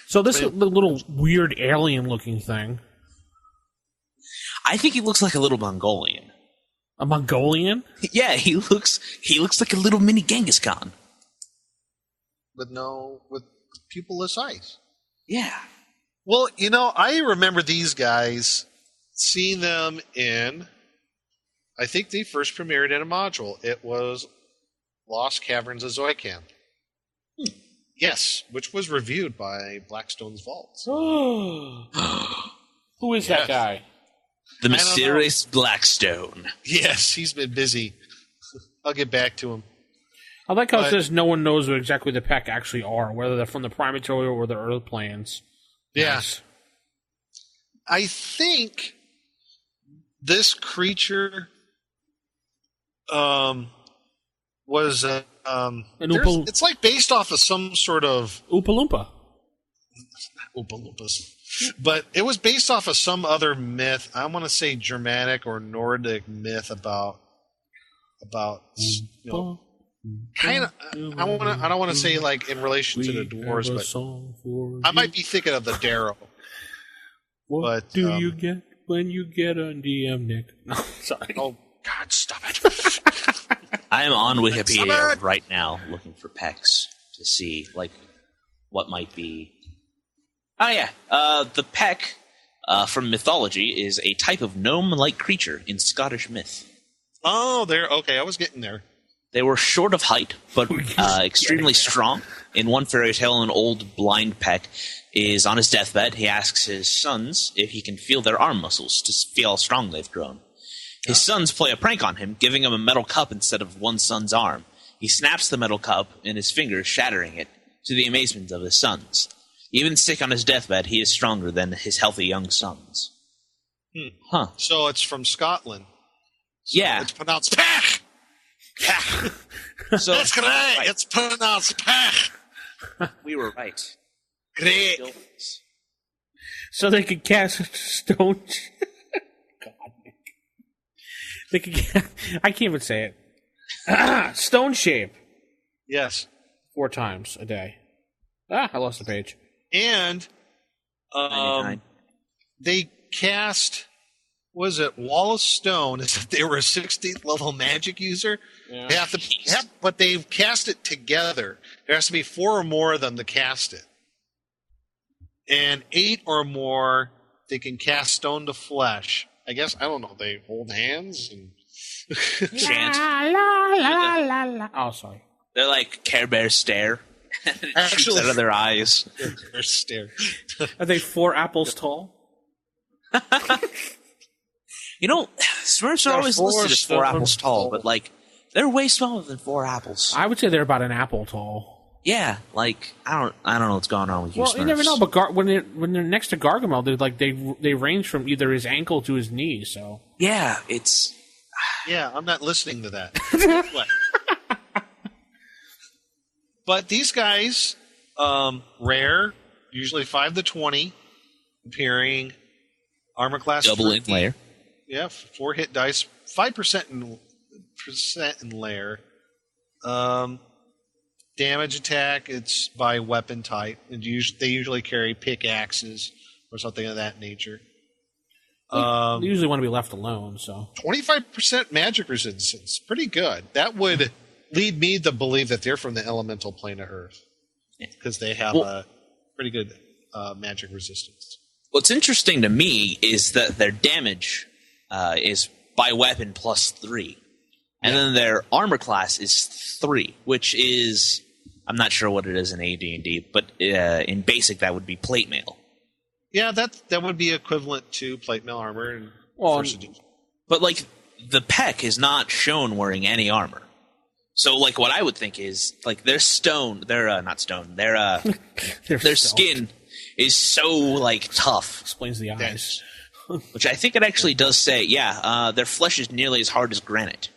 So this is the little weird alien-looking thing. I think he looks like a little Mongolian. A Mongolian? Yeah, he looks like a little mini Genghis Khan. With pupilless eyes. Yeah. Well, I remember these guys, seeing them in, I think they first premiered in a module. It was Lost Caverns of Zoican. Yes, which was reviewed by Blackstone's Vaults. Who is that guy? The mysterious Blackstone. Yes, he's been busy. I'll get back to him. I like how it says no one knows what exactly the Peck actually are, whether they're from the Primatorial or the Earth planes. Yeah. Nice. I think this creature was it's like based off of some sort of Oompa Loompa. Oompa Loompas. But it was based off of some other myth. I want to say Germanic or Nordic myth about kind of. I don't want to say like in relation to the dwarves, but I might be thinking of the Darrow. What do you get when you get on DM, Nick? No, sorry. Oh, God, stop it. I am on Wikipedia right now looking for pecs to see, like, what might be. Oh, yeah. The peck from mythology is a type of gnome-like creature in Scottish myth. Oh, okay, I was getting there. They were short of height, but extremely strong. In one fairy tale, an old blind peck is on his deathbed. He asks his sons if he can feel their arm muscles to feel how strong they've grown. His sons play a prank on him, giving him a metal cup instead of one son's arm. He snaps the metal cup in his fingers, shattering it, to the amazement of his sons. Even sick on his deathbed, he is stronger than his healthy young sons. Huh. So it's from Scotland. So yeah. It's pronounced Pech! So, that's great! Right. It's pronounced Pech! We were right. Great! So they could cast stone... God. They could I can't even say it. Stone shape. Yes. 4 times a day. I lost the page. And they cast, was it Wall of Stone? They were a 16th level magic user. Yeah. But they've cast it together. There has to be 4 or more of them to cast it. And 8 or more, they can cast stone to flesh. I guess, I don't know, they hold hands and chant. Oh, sorry. They're like Care Bear stare. Actually, out of their eyes. They're stare. Are they 4 apples tall? You know, Smurfs are always listed as 4 apples tall, but like they're way smaller than 4 apples. I would say they're about an apple tall. Yeah, like I don't know what's going on with you. Well, Smurfs. you never know. But when they're next to Gargamel, they range from either his ankle to his knee. So yeah, it's I'm not listening to that. But these guys, rare, usually 5 to 20, appearing, armor class double in layer. Yeah, 4 hit dice, 5% in layer. Damage attack, it's by weapon type. And they usually carry pickaxes or something of that nature. They usually want to be left alone. So 25% magic resistance, pretty good. That would lead me to believe that they're from the elemental plane of Earth, because they have a pretty good magic resistance. What's interesting to me is that their damage is by weapon plus 3. And then their armor class is 3, which is, I'm not sure what it is in AD&D, but in basic that would be plate mail. Yeah, that would be equivalent to plate mail armor. And but like the Peck is not shown wearing any armor. So like what I would think is like their stone, not stone, their skin is so like tough. Explains the eyes. Which I think it actually does say, their flesh is nearly as hard as granite.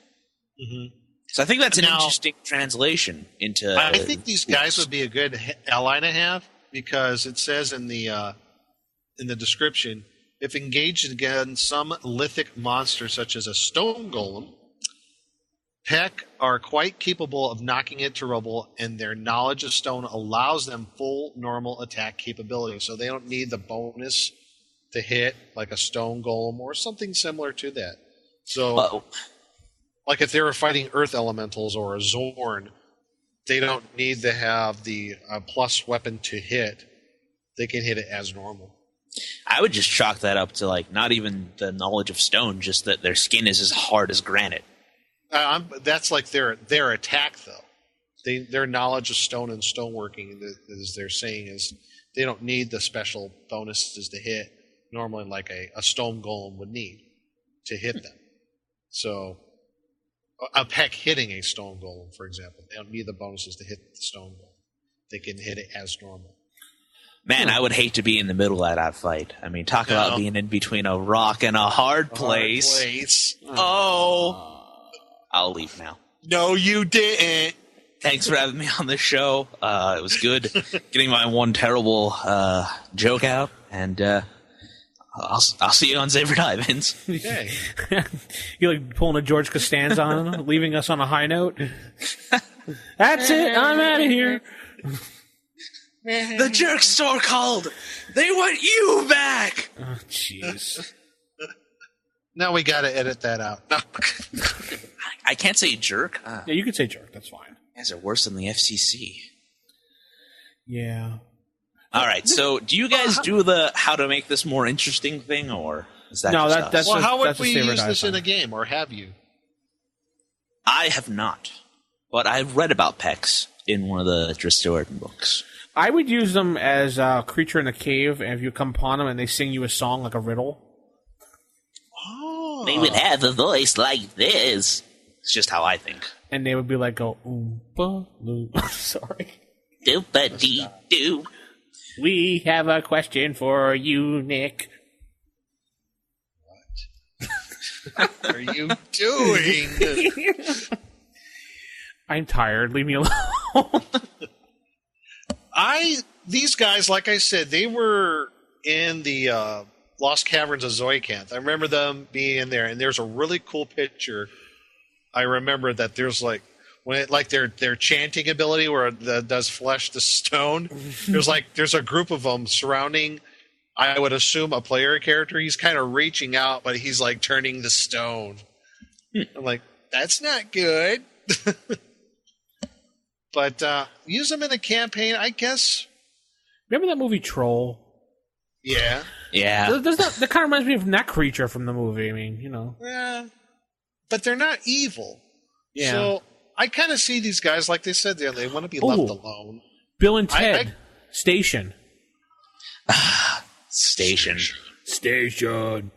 Mm-hmm. So I think that's an interesting translation into. I think these guys would be a good ally to have, because it says in the description, if engaged against some lithic monster such as a stone golem, Peck are quite capable of knocking it to rubble, and their knowledge of stone allows them full normal attack capability. So they don't need the bonus to hit like a stone golem or something similar to that. So, like if they were fighting earth elementals or a Zorn, they don't need to have the plus weapon to hit. They can hit it as normal. I would just chalk that up to like not even the knowledge of stone, just that their skin is as hard as granite. That's like their attack, though. Their knowledge of stone and stoneworking, as they're saying, is they don't need the special bonuses to hit normally like a stone golem would need to hit them. So a Peck hitting a stone golem, for example, they don't need the bonuses to hit the stone golem. They can hit it as normal. Man, I would hate to be in the middle of that fight. I mean, talk about being in between a rock and a hard place. Oh. I'll leave now. No, you didn't. Thanks for having me on the show. It was good getting my one terrible joke out, and I'll see you on Xavier Divins. Okay. You're like pulling a George Costanza on him, leaving us on a high note. That's it. I'm out of here. The jerk store called. They want you back. Oh, jeez. Now we got to edit that out. No. I can't say jerk. Yeah, you can say jerk. That's fine. You guys are worse than the FCC. Yeah. All right. So, do you guys do the how to make this more interesting thing, or is that no? just us? That's well, just, how would that's we use this in iPhone. a game, or have you? I have not, but I've read about pecs in one of the Dristorian books. I would use them as a creature in a cave, and if you come upon them and they sing you a song like a riddle. Oh. They would have a voice like this. It's just how I think. And they would be like, go, oompa loompa. Sorry. Doop-a-dee-doo. We have a question for you, Nick. What are you doing? I'm tired. Leave me alone. These guys, like I said, they were in the Lost Caverns of Zoicanth. I remember them being in there, and there's a really cool picture. I remember that there's their chanting ability where it does flesh the stone. There's a group of them surrounding, I would assume, a player character. He's kind of reaching out, but he's like turning the stone. I'm like, that's not good. But use them in a campaign, I guess. Remember that movie Troll? Yeah. Yeah. That kind of reminds me of that creature from the movie. I mean, you know. Yeah. But they're not evil. Yeah. So I kind of see these guys, like they said, they want to be left alone. Bill and Ted. Station. Station. Station.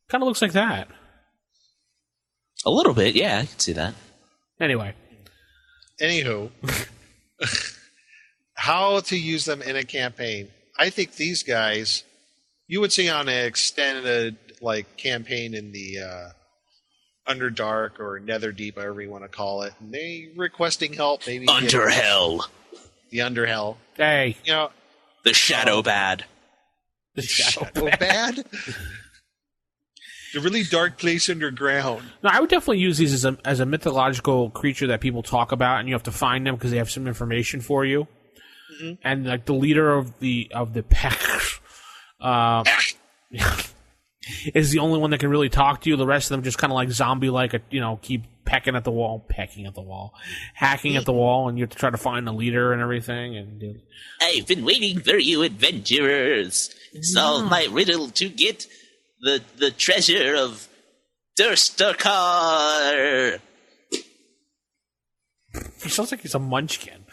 Kind of looks like that. A little bit, yeah, I can see that. Anyway. Anywho, how to use them in a campaign. I think these guys, you would see on an extended campaign in the Underdark or Netherdeep, however you want to call it, and they requesting help. Maybe Underhell. The Underhell. Hey, you know, the Shadow Bad. The Shadow Bad. The really dark place underground. No, I would definitely use these as a mythological creature that people talk about, and you have to find them because they have some information for you. Mm-hmm. And like the leader of the pack is the only one that can really talk to you. The rest of them just kind of like zombie-like, keep hacking at the wall, and you have to try to find the leader and everything. And I've been waiting for you, adventurers. Solve my riddle to get the treasure of Durstakar. He sounds like he's a munchkin.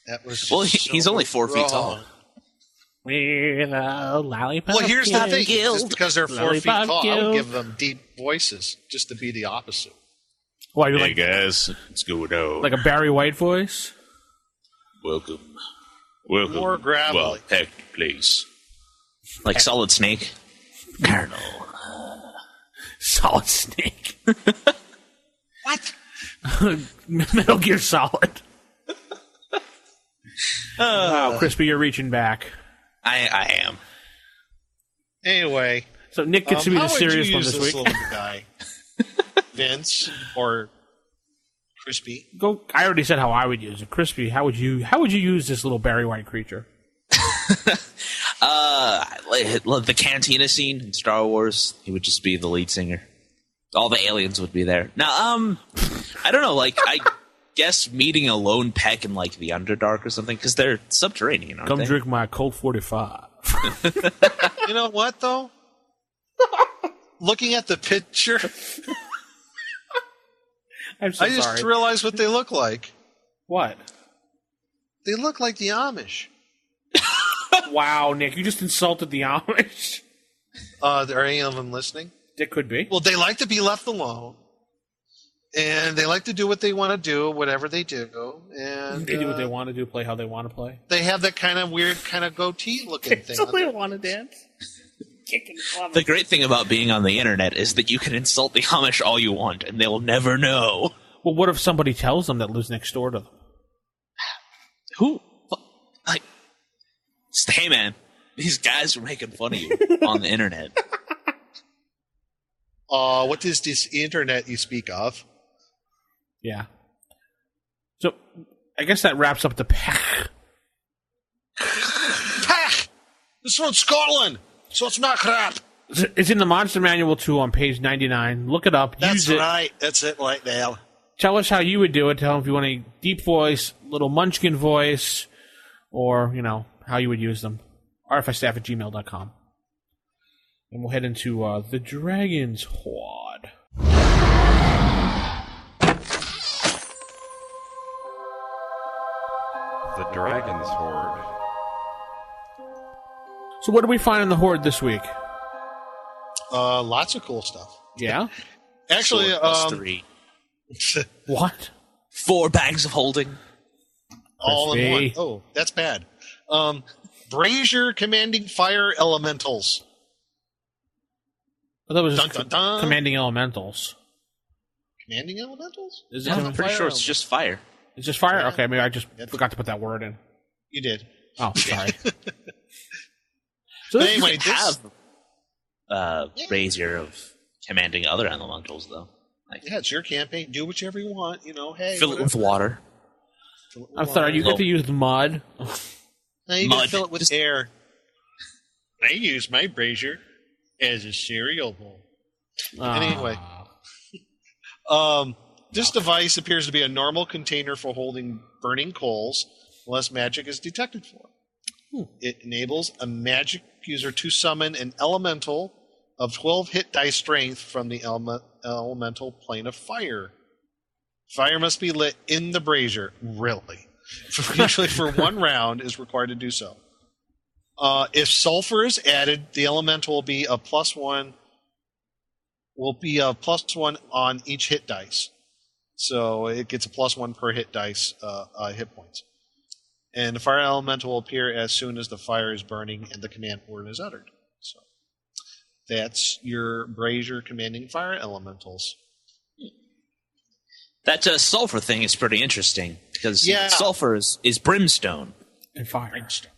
That was he's only 4 feet tall. With a lollipop. Well, here's the thing: guild. just because they're 4 feet tall, I would give them deep voices just to be the opposite. Why, hey guys, let's go down. Like a Barry White voice? Welcome. More gravelly. Well, heck, please. Like Solid Snake. Colonel. Solid Snake. What? Metal Gear Solid. Wow, Crispy, you're reaching back. I am. Anyway. So Nick gets to be the serious one this week. Little guy? Vince or Crispy? I already said how I would use it. Crispy, how would you use this little Barry White creature? The cantina scene in Star Wars, he would just be the lead singer. All the aliens would be there. Now, I don't know, I guess meeting a lone peck in, the Underdark or something, because they're subterranean, aren't Come they? drink my Colt 45. You know what, though? Looking at the picture, I'm so I just sorry. realized what they look like. What? They look like the Amish. Wow, Nick, you just insulted the Amish. Are any of them listening? It could be. Well, they like to be left alone. And they like to do what they want to do, whatever they do. And they do what they want to do, play how they want to play. They have that kind of weird kind of goatee-looking thing. So they want to dance. The great thing about being on the internet is that you can insult the Amish all you want, and they'll never know. Well, what if somebody tells them that lives next door to them? Who? Hey, man, these guys are making fun of you on the internet. What is this internet you speak of? Yeah. So, I guess that wraps up the pack. Pack! This one's Scotland, so it's not crap. It's in the Monster Manual 2 on page 99. Look it up. That's use it. right. That's it right now. Tell us how you would do it. Tell them if you want a deep voice, little munchkin voice, or, how you would use them. rfistaff@gmail.com. And we'll head into the Dragon's Horde. The Dragon's Horde. So what do we find in the Horde this week? Lots of cool stuff. Yeah? Actually, plus 3. What? 4 bags of holding. All in one. Oh, that's bad. Brazier commanding fire elementals. I thought it was just commanding elementals. Commanding elementals? Is it I'm pretty sure it's just fire. It's just fire? Yeah. Okay, maybe I just forgot to put that word in. You did. Oh, sorry. So anyway, you have Brazier of commanding other elementals, though. Yeah, it's your campaign. Do whichever you want. Hey, fill it with water. I'm sorry, you get to use mud. No, you can fill it with air. I use my brazier as a cereal bowl. Anyway, this device appears to be a normal container for holding burning coals, unless magic is detected for. It enables a magic user to summon an elemental of 12 hit die strength from the elemental plane of fire. Fire must be lit in the brazier. Really? Usually for 1 round is required to do so. If sulfur is added, the elemental will be a +1 on each hit dice. So it gets a +1 per hit dice hit points. And the fire elemental will appear as soon as the fire is burning and the command word is uttered. So that's your brazier commanding fire elementals. That sulfur thing is pretty interesting because sulfur is brimstone. And fire. Brimstone.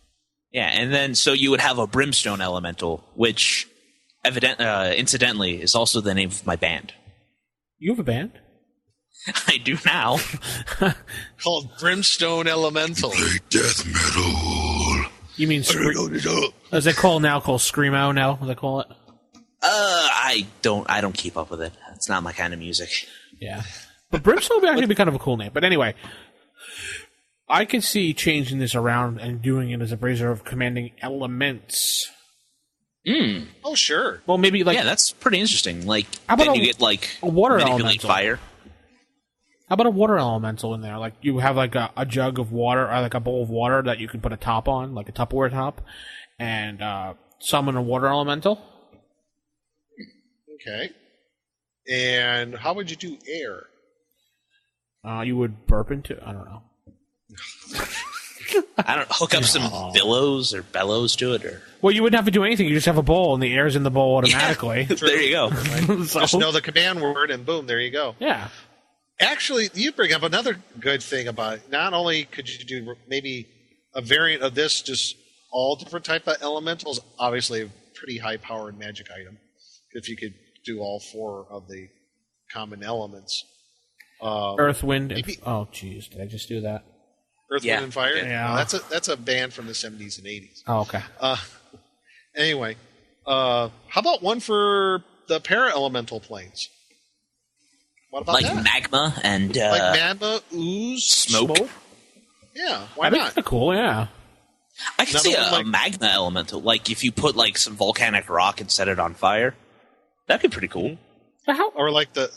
Yeah, and then so you would have a brimstone elemental, which incidentally is also the name of my band. You have a band? I do now. Called Brimstone Elemental. Play death metal. You mean as they call Screamo now? What they call it? I don't keep up with it. It's not my kind of music. Yeah. But Brimstone would actually be kind of a cool name. But anyway, I can see changing this around and doing it as a brazier of commanding elements. Oh, sure. Well, maybe yeah, that's pretty interesting. Like, how about then you get like a water manipulate elemental? Fire. How about a water elemental in there? Like you have like a jug of water or like a bowl of water that you can put a top on, like a Tupperware top, and summon a water elemental. Okay. And how would you do air? You would burp into. I don't know. I don't hook up some billows or bellows to it, or well, you wouldn't have to do anything. You just have a bowl, and the air's in the bowl automatically. Yeah, there you go. Right? Just know the command word, and boom, there you go. Yeah. Actually, you bring up another good thing about it. Not only could you do maybe a variant of this, just all different type of elementals. Obviously, a pretty high-powered magic item. If you could do all 4 of the common elements. Earth, wind, and oh, jeez, did I just do that? Earth, Wind, and Fire? Yeah. No, that's a band from the 70s and 80s. Oh, okay. Anyway, how about one for the para-elemental planes? What about that? Magma and like magma, ooze, smoke? Yeah, why That'd be not? kind of cool, yeah. I can see a magma elemental. Like if you put like some volcanic rock and set it on fire, that'd be pretty cool. Or like the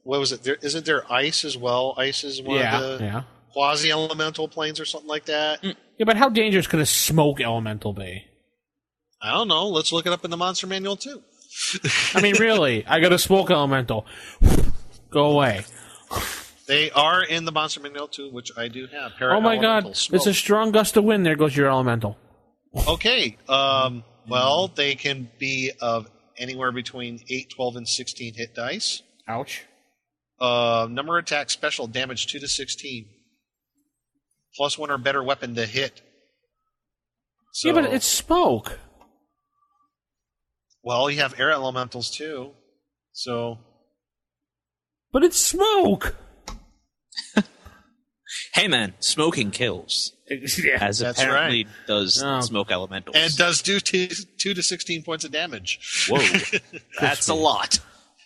what was it? Isn't there ice as well? Ice is one of the quasi-elemental planes or something like that. Yeah, but how dangerous could a smoke elemental be? I don't know. Let's look it up in the Monster Manual too. I mean, really, I got a smoke elemental. Go away. They are in the Monster Manual too, which I do have. Oh my god, smoke. it's a strong gust of wind. There goes your elemental. Okay. Well, they can be of anywhere between 8, 12, and 16 hit dice. Ouch. Number attack special damage 2 to 16. +1 or better weapon to hit. So, yeah, but it's smoke. Well, you have air elementals too. So. But it's smoke. Hey man, smoking kills. Yeah, as that's apparently right. does smoke elementals. And does do 2 to 16 points of damage. Whoa, that's a lot.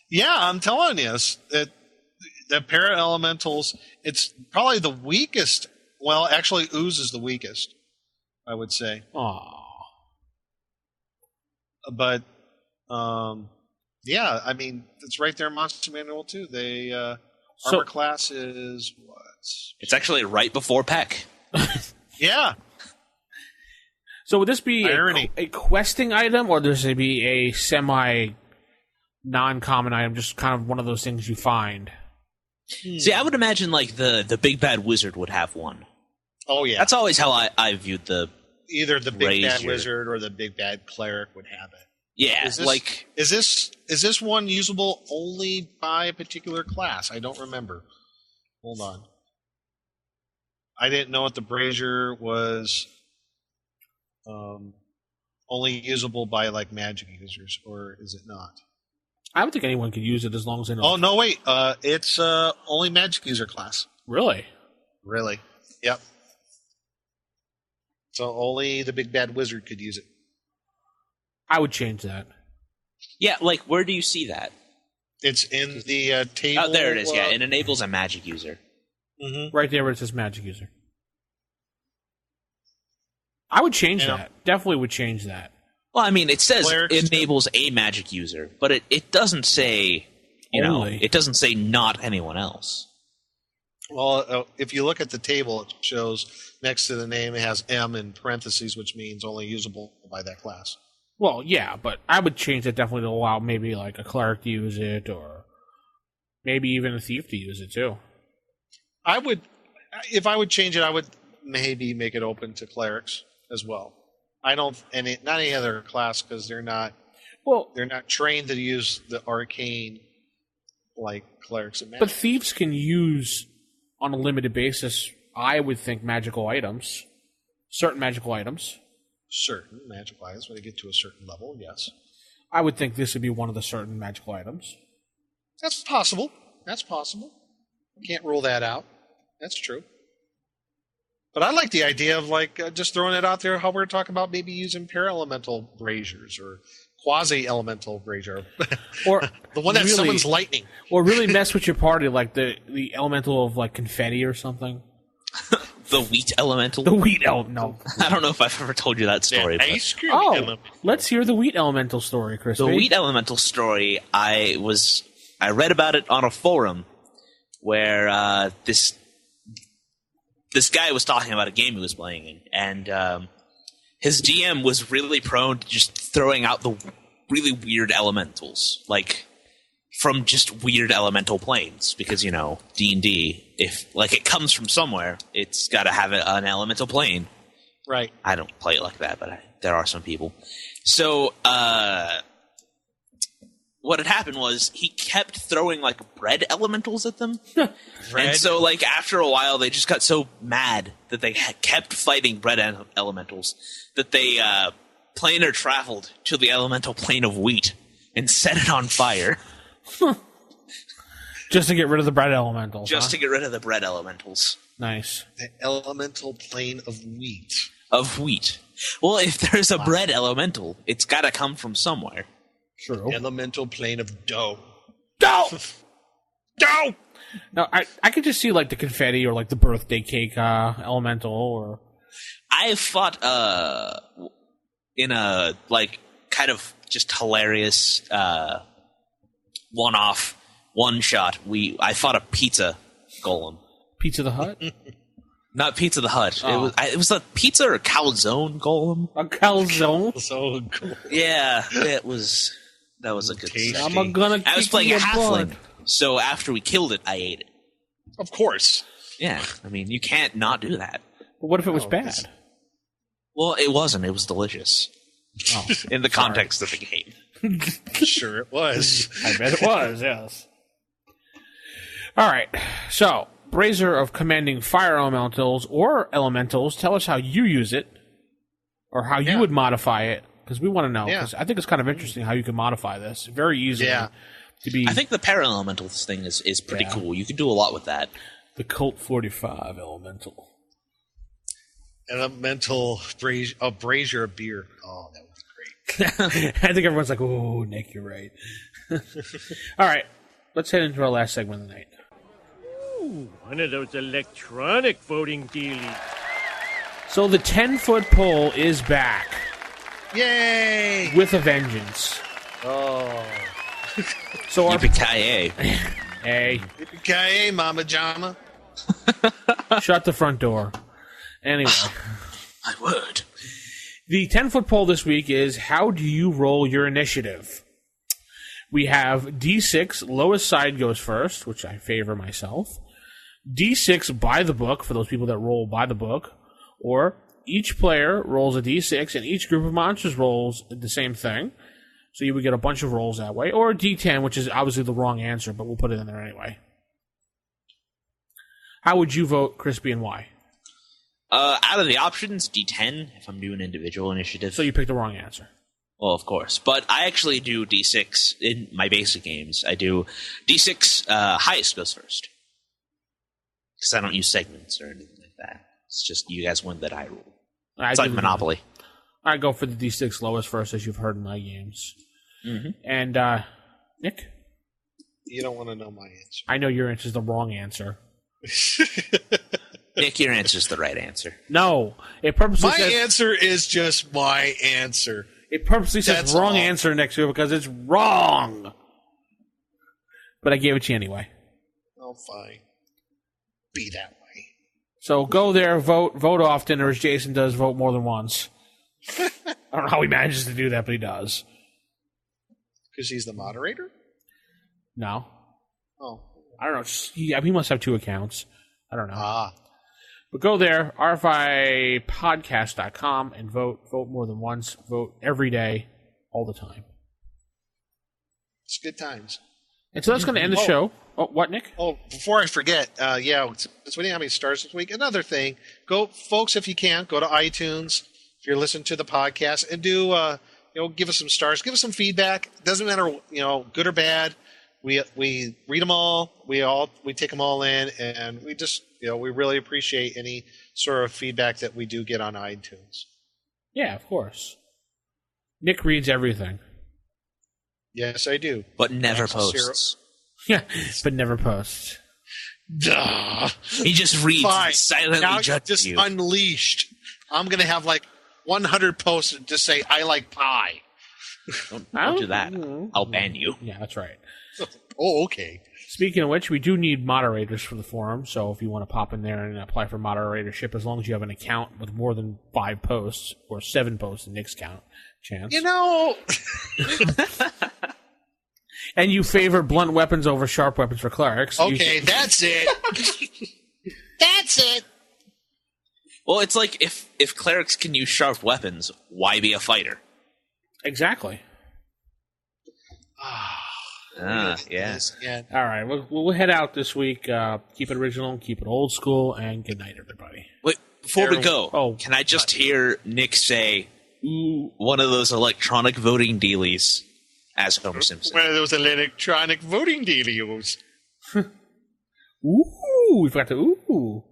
Yeah, I'm telling you, the para elementals. It's probably the weakest. Well, actually, ooze is the weakest, I would say. Aww. But yeah, I mean, it's right there in Monster Manual too. They armor class is what? It's actually right before Peck. Yeah. So would this be a questing item, or does it be a semi non-common item, just kind of one of those things you find? See, I would imagine like the big bad wizard would have one. Oh yeah, that's always how I viewed either the big bad wizard or the big bad cleric would have it. Yeah, is this one usable only by a particular class? I don't remember. Hold on. I didn't know if the brazier was only usable by like magic users, or is it not? I don't think anyone could use it as long as they know. Oh no, wait! It's only magic user class. Really? Really? Yep. So only the big bad wizard could use it. I would change that. Yeah, like where do you see that? It's in the table. Oh, there it is. Yeah, it enables a magic user. Mm-hmm. Right there where it says magic user. I would change that. Definitely would change that. Well, I mean, it says enables a magic user, but it doesn't say, it doesn't say not anyone else. Well, if you look at the table, it shows next to the name it has M in parentheses, which means only usable by that class. Well, yeah, but I would change it definitely to allow maybe like a cleric to use it, or maybe even a thief to use it too. If I would change it, I would maybe make it open to clerics as well. I don't, not any other class because they're not trained to use the arcane like clerics and magic. But thieves can use on a limited basis, I would think, magical items, certain magical items. Certain magical items when they get to a certain level, yes. I would think this would be one of the certain magical items. That's possible. Can't rule that out. That's true. But I like the idea of just throwing it out there. How we're talking about maybe using para-elemental braziers or quasi-elemental brazier, or the one that summons lightning, or really mess with your party, like the elemental of like confetti or something. The wheat elemental. The wheat elemental. No. I don't know if I've ever told you that story. Ice cream elemental. Let's hear the wheat elemental story, Chris. The wheat elemental story. I read about it on a forum where this guy was talking about a game he was playing, and his DM was really prone to just throwing out the really weird elementals, like from just weird elemental planes, because D&D, if it comes from somewhere, it's got to have an elemental plane. Right. I don't play it like that, but there are some people. So what had happened was he kept throwing bread elementals at them. And so after a while they just got so mad that they kept fighting bread elementals that they planar traveled to the elemental plane of wheat and set it on fire. Just to get rid of the bread elementals. To get rid of the bread elementals. Nice. The elemental plane of wheat. Of wheat. Well, if there's a bread elemental, it's got to come from somewhere. True. Elemental plane of dough. Dough! Dough! No, I could just see the confetti or the birthday cake elemental, or I fought in a kind of just hilarious one-off, one-shot. I fought a pizza golem. Pizza the Hut? Not Pizza the Hut. Oh. It was a pizza or calzone golem. A calzone? So cool. Yeah, that was a good I'm gonna I was playing a halfling, so after we killed it, I ate it. Of course. Yeah, I mean, you can't not do that. But what if it was bad? Well, it wasn't. It was delicious. Oh, in the context of the game. Sure it was. I bet it was, yes. All right, so Brazier of Commanding Fire Elementals or Elementals, tell us how you use it, or how you would modify it, because we want to know. Because I think it's kind of interesting how you can modify this very easily. Yeah. I think the para elementals thing is pretty cool. You can do a lot with that. The Colt 45 Elemental. Elemental brazier of beer. Oh, that would be great. I think everyone's like, oh, Nick, you're right. All right, let's head into our last segment of the night. Ooh, one of those electronic voting dealies. So the 10-foot pole is back. Yay! With a vengeance. Oh. So Yippee-ki-yay. Hey. Yippee-ki-yay, Mama Jama. Shut the front door. Anyway. My word. The 10-foot poll this week is, how do you roll your initiative? We have D6, lowest side goes first, which I favor myself. D6 by the book, for those people that roll by the book. Or each player rolls a D6, and each group of monsters rolls the same thing. So you would get a bunch of rolls that way. Or a D10, which is obviously the wrong answer, but we'll put it in there anyway. How would you vote, Crispy, and why? Out of the options, D10, if I'm doing individual initiative. So you picked the wrong answer. Well, of course. But I actually do D6 in my basic games. I do D6, highest goes first. Because I don't use segments or anything like that. It's just you guys win that I rule. It's like Monopoly. I go for the D6 lowest first, as you've heard in my games. Mm-hmm. And, Nick? You don't want to know my answer. I know your answer is the wrong answer. Nick, your answer is the right answer. No. It purposely my says... answer is just my answer. It purposely says That's wrong all. answer next to it because it's wrong. But I gave it to you anyway. Oh, fine. Be that way. So go there, vote often, or as Jason does, vote more than once. I don't know how he manages to do that, but he does. Because he's the moderator? No. Oh. I don't know. He must have 2 accounts. I don't know. Ah. But go there, rfipodcast.com, and vote. Vote more than once. Vote every day, all the time. It's good times. And so that's going to end the show. Oh, what, Nick? Oh, before I forget, it's winning how many stars this week. Another thing, folks, if you can, go to iTunes if you're listening to the podcast and do, give us some stars, give us some feedback. Doesn't matter, good or bad. We read them all. We take them all in, and we just, we really appreciate any sort of feedback that we do get on iTunes. Yeah, of course. Nick reads everything. Yes, I do. But never posts. Yeah, but never posts. Duh. He just reads and silently now judges you. Unleashed. I'm going to have 100 posts and just say, I like pie. Don't do that. I'll ban you. Yeah, that's right. Oh, okay. Speaking of which, we do need moderators for the forum, so if you want to pop in there and apply for moderatorship, as long as you have an account with more than 5 posts, or 7 posts in Nick's chance. And you favor blunt weapons over sharp weapons for clerics. Okay, that's it. That's it. Well, it's like if clerics can use sharp weapons, why be a fighter? Exactly. Yeah. All right, we'll head out this week. Keep it original, keep it old school, and good night, everybody. Wait, before we go, can I just hear Nick say, ooh, one of those electronic voting dealies as Homer Simpson? One of those electronic voting dealies. Ooh, we forgot to ooh. Ooh.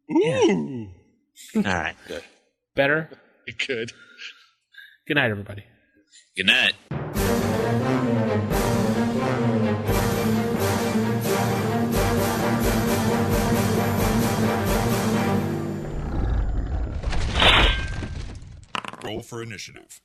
Yeah. All right, good. Better? Good. Good night, everybody. Good night. Roll for initiative.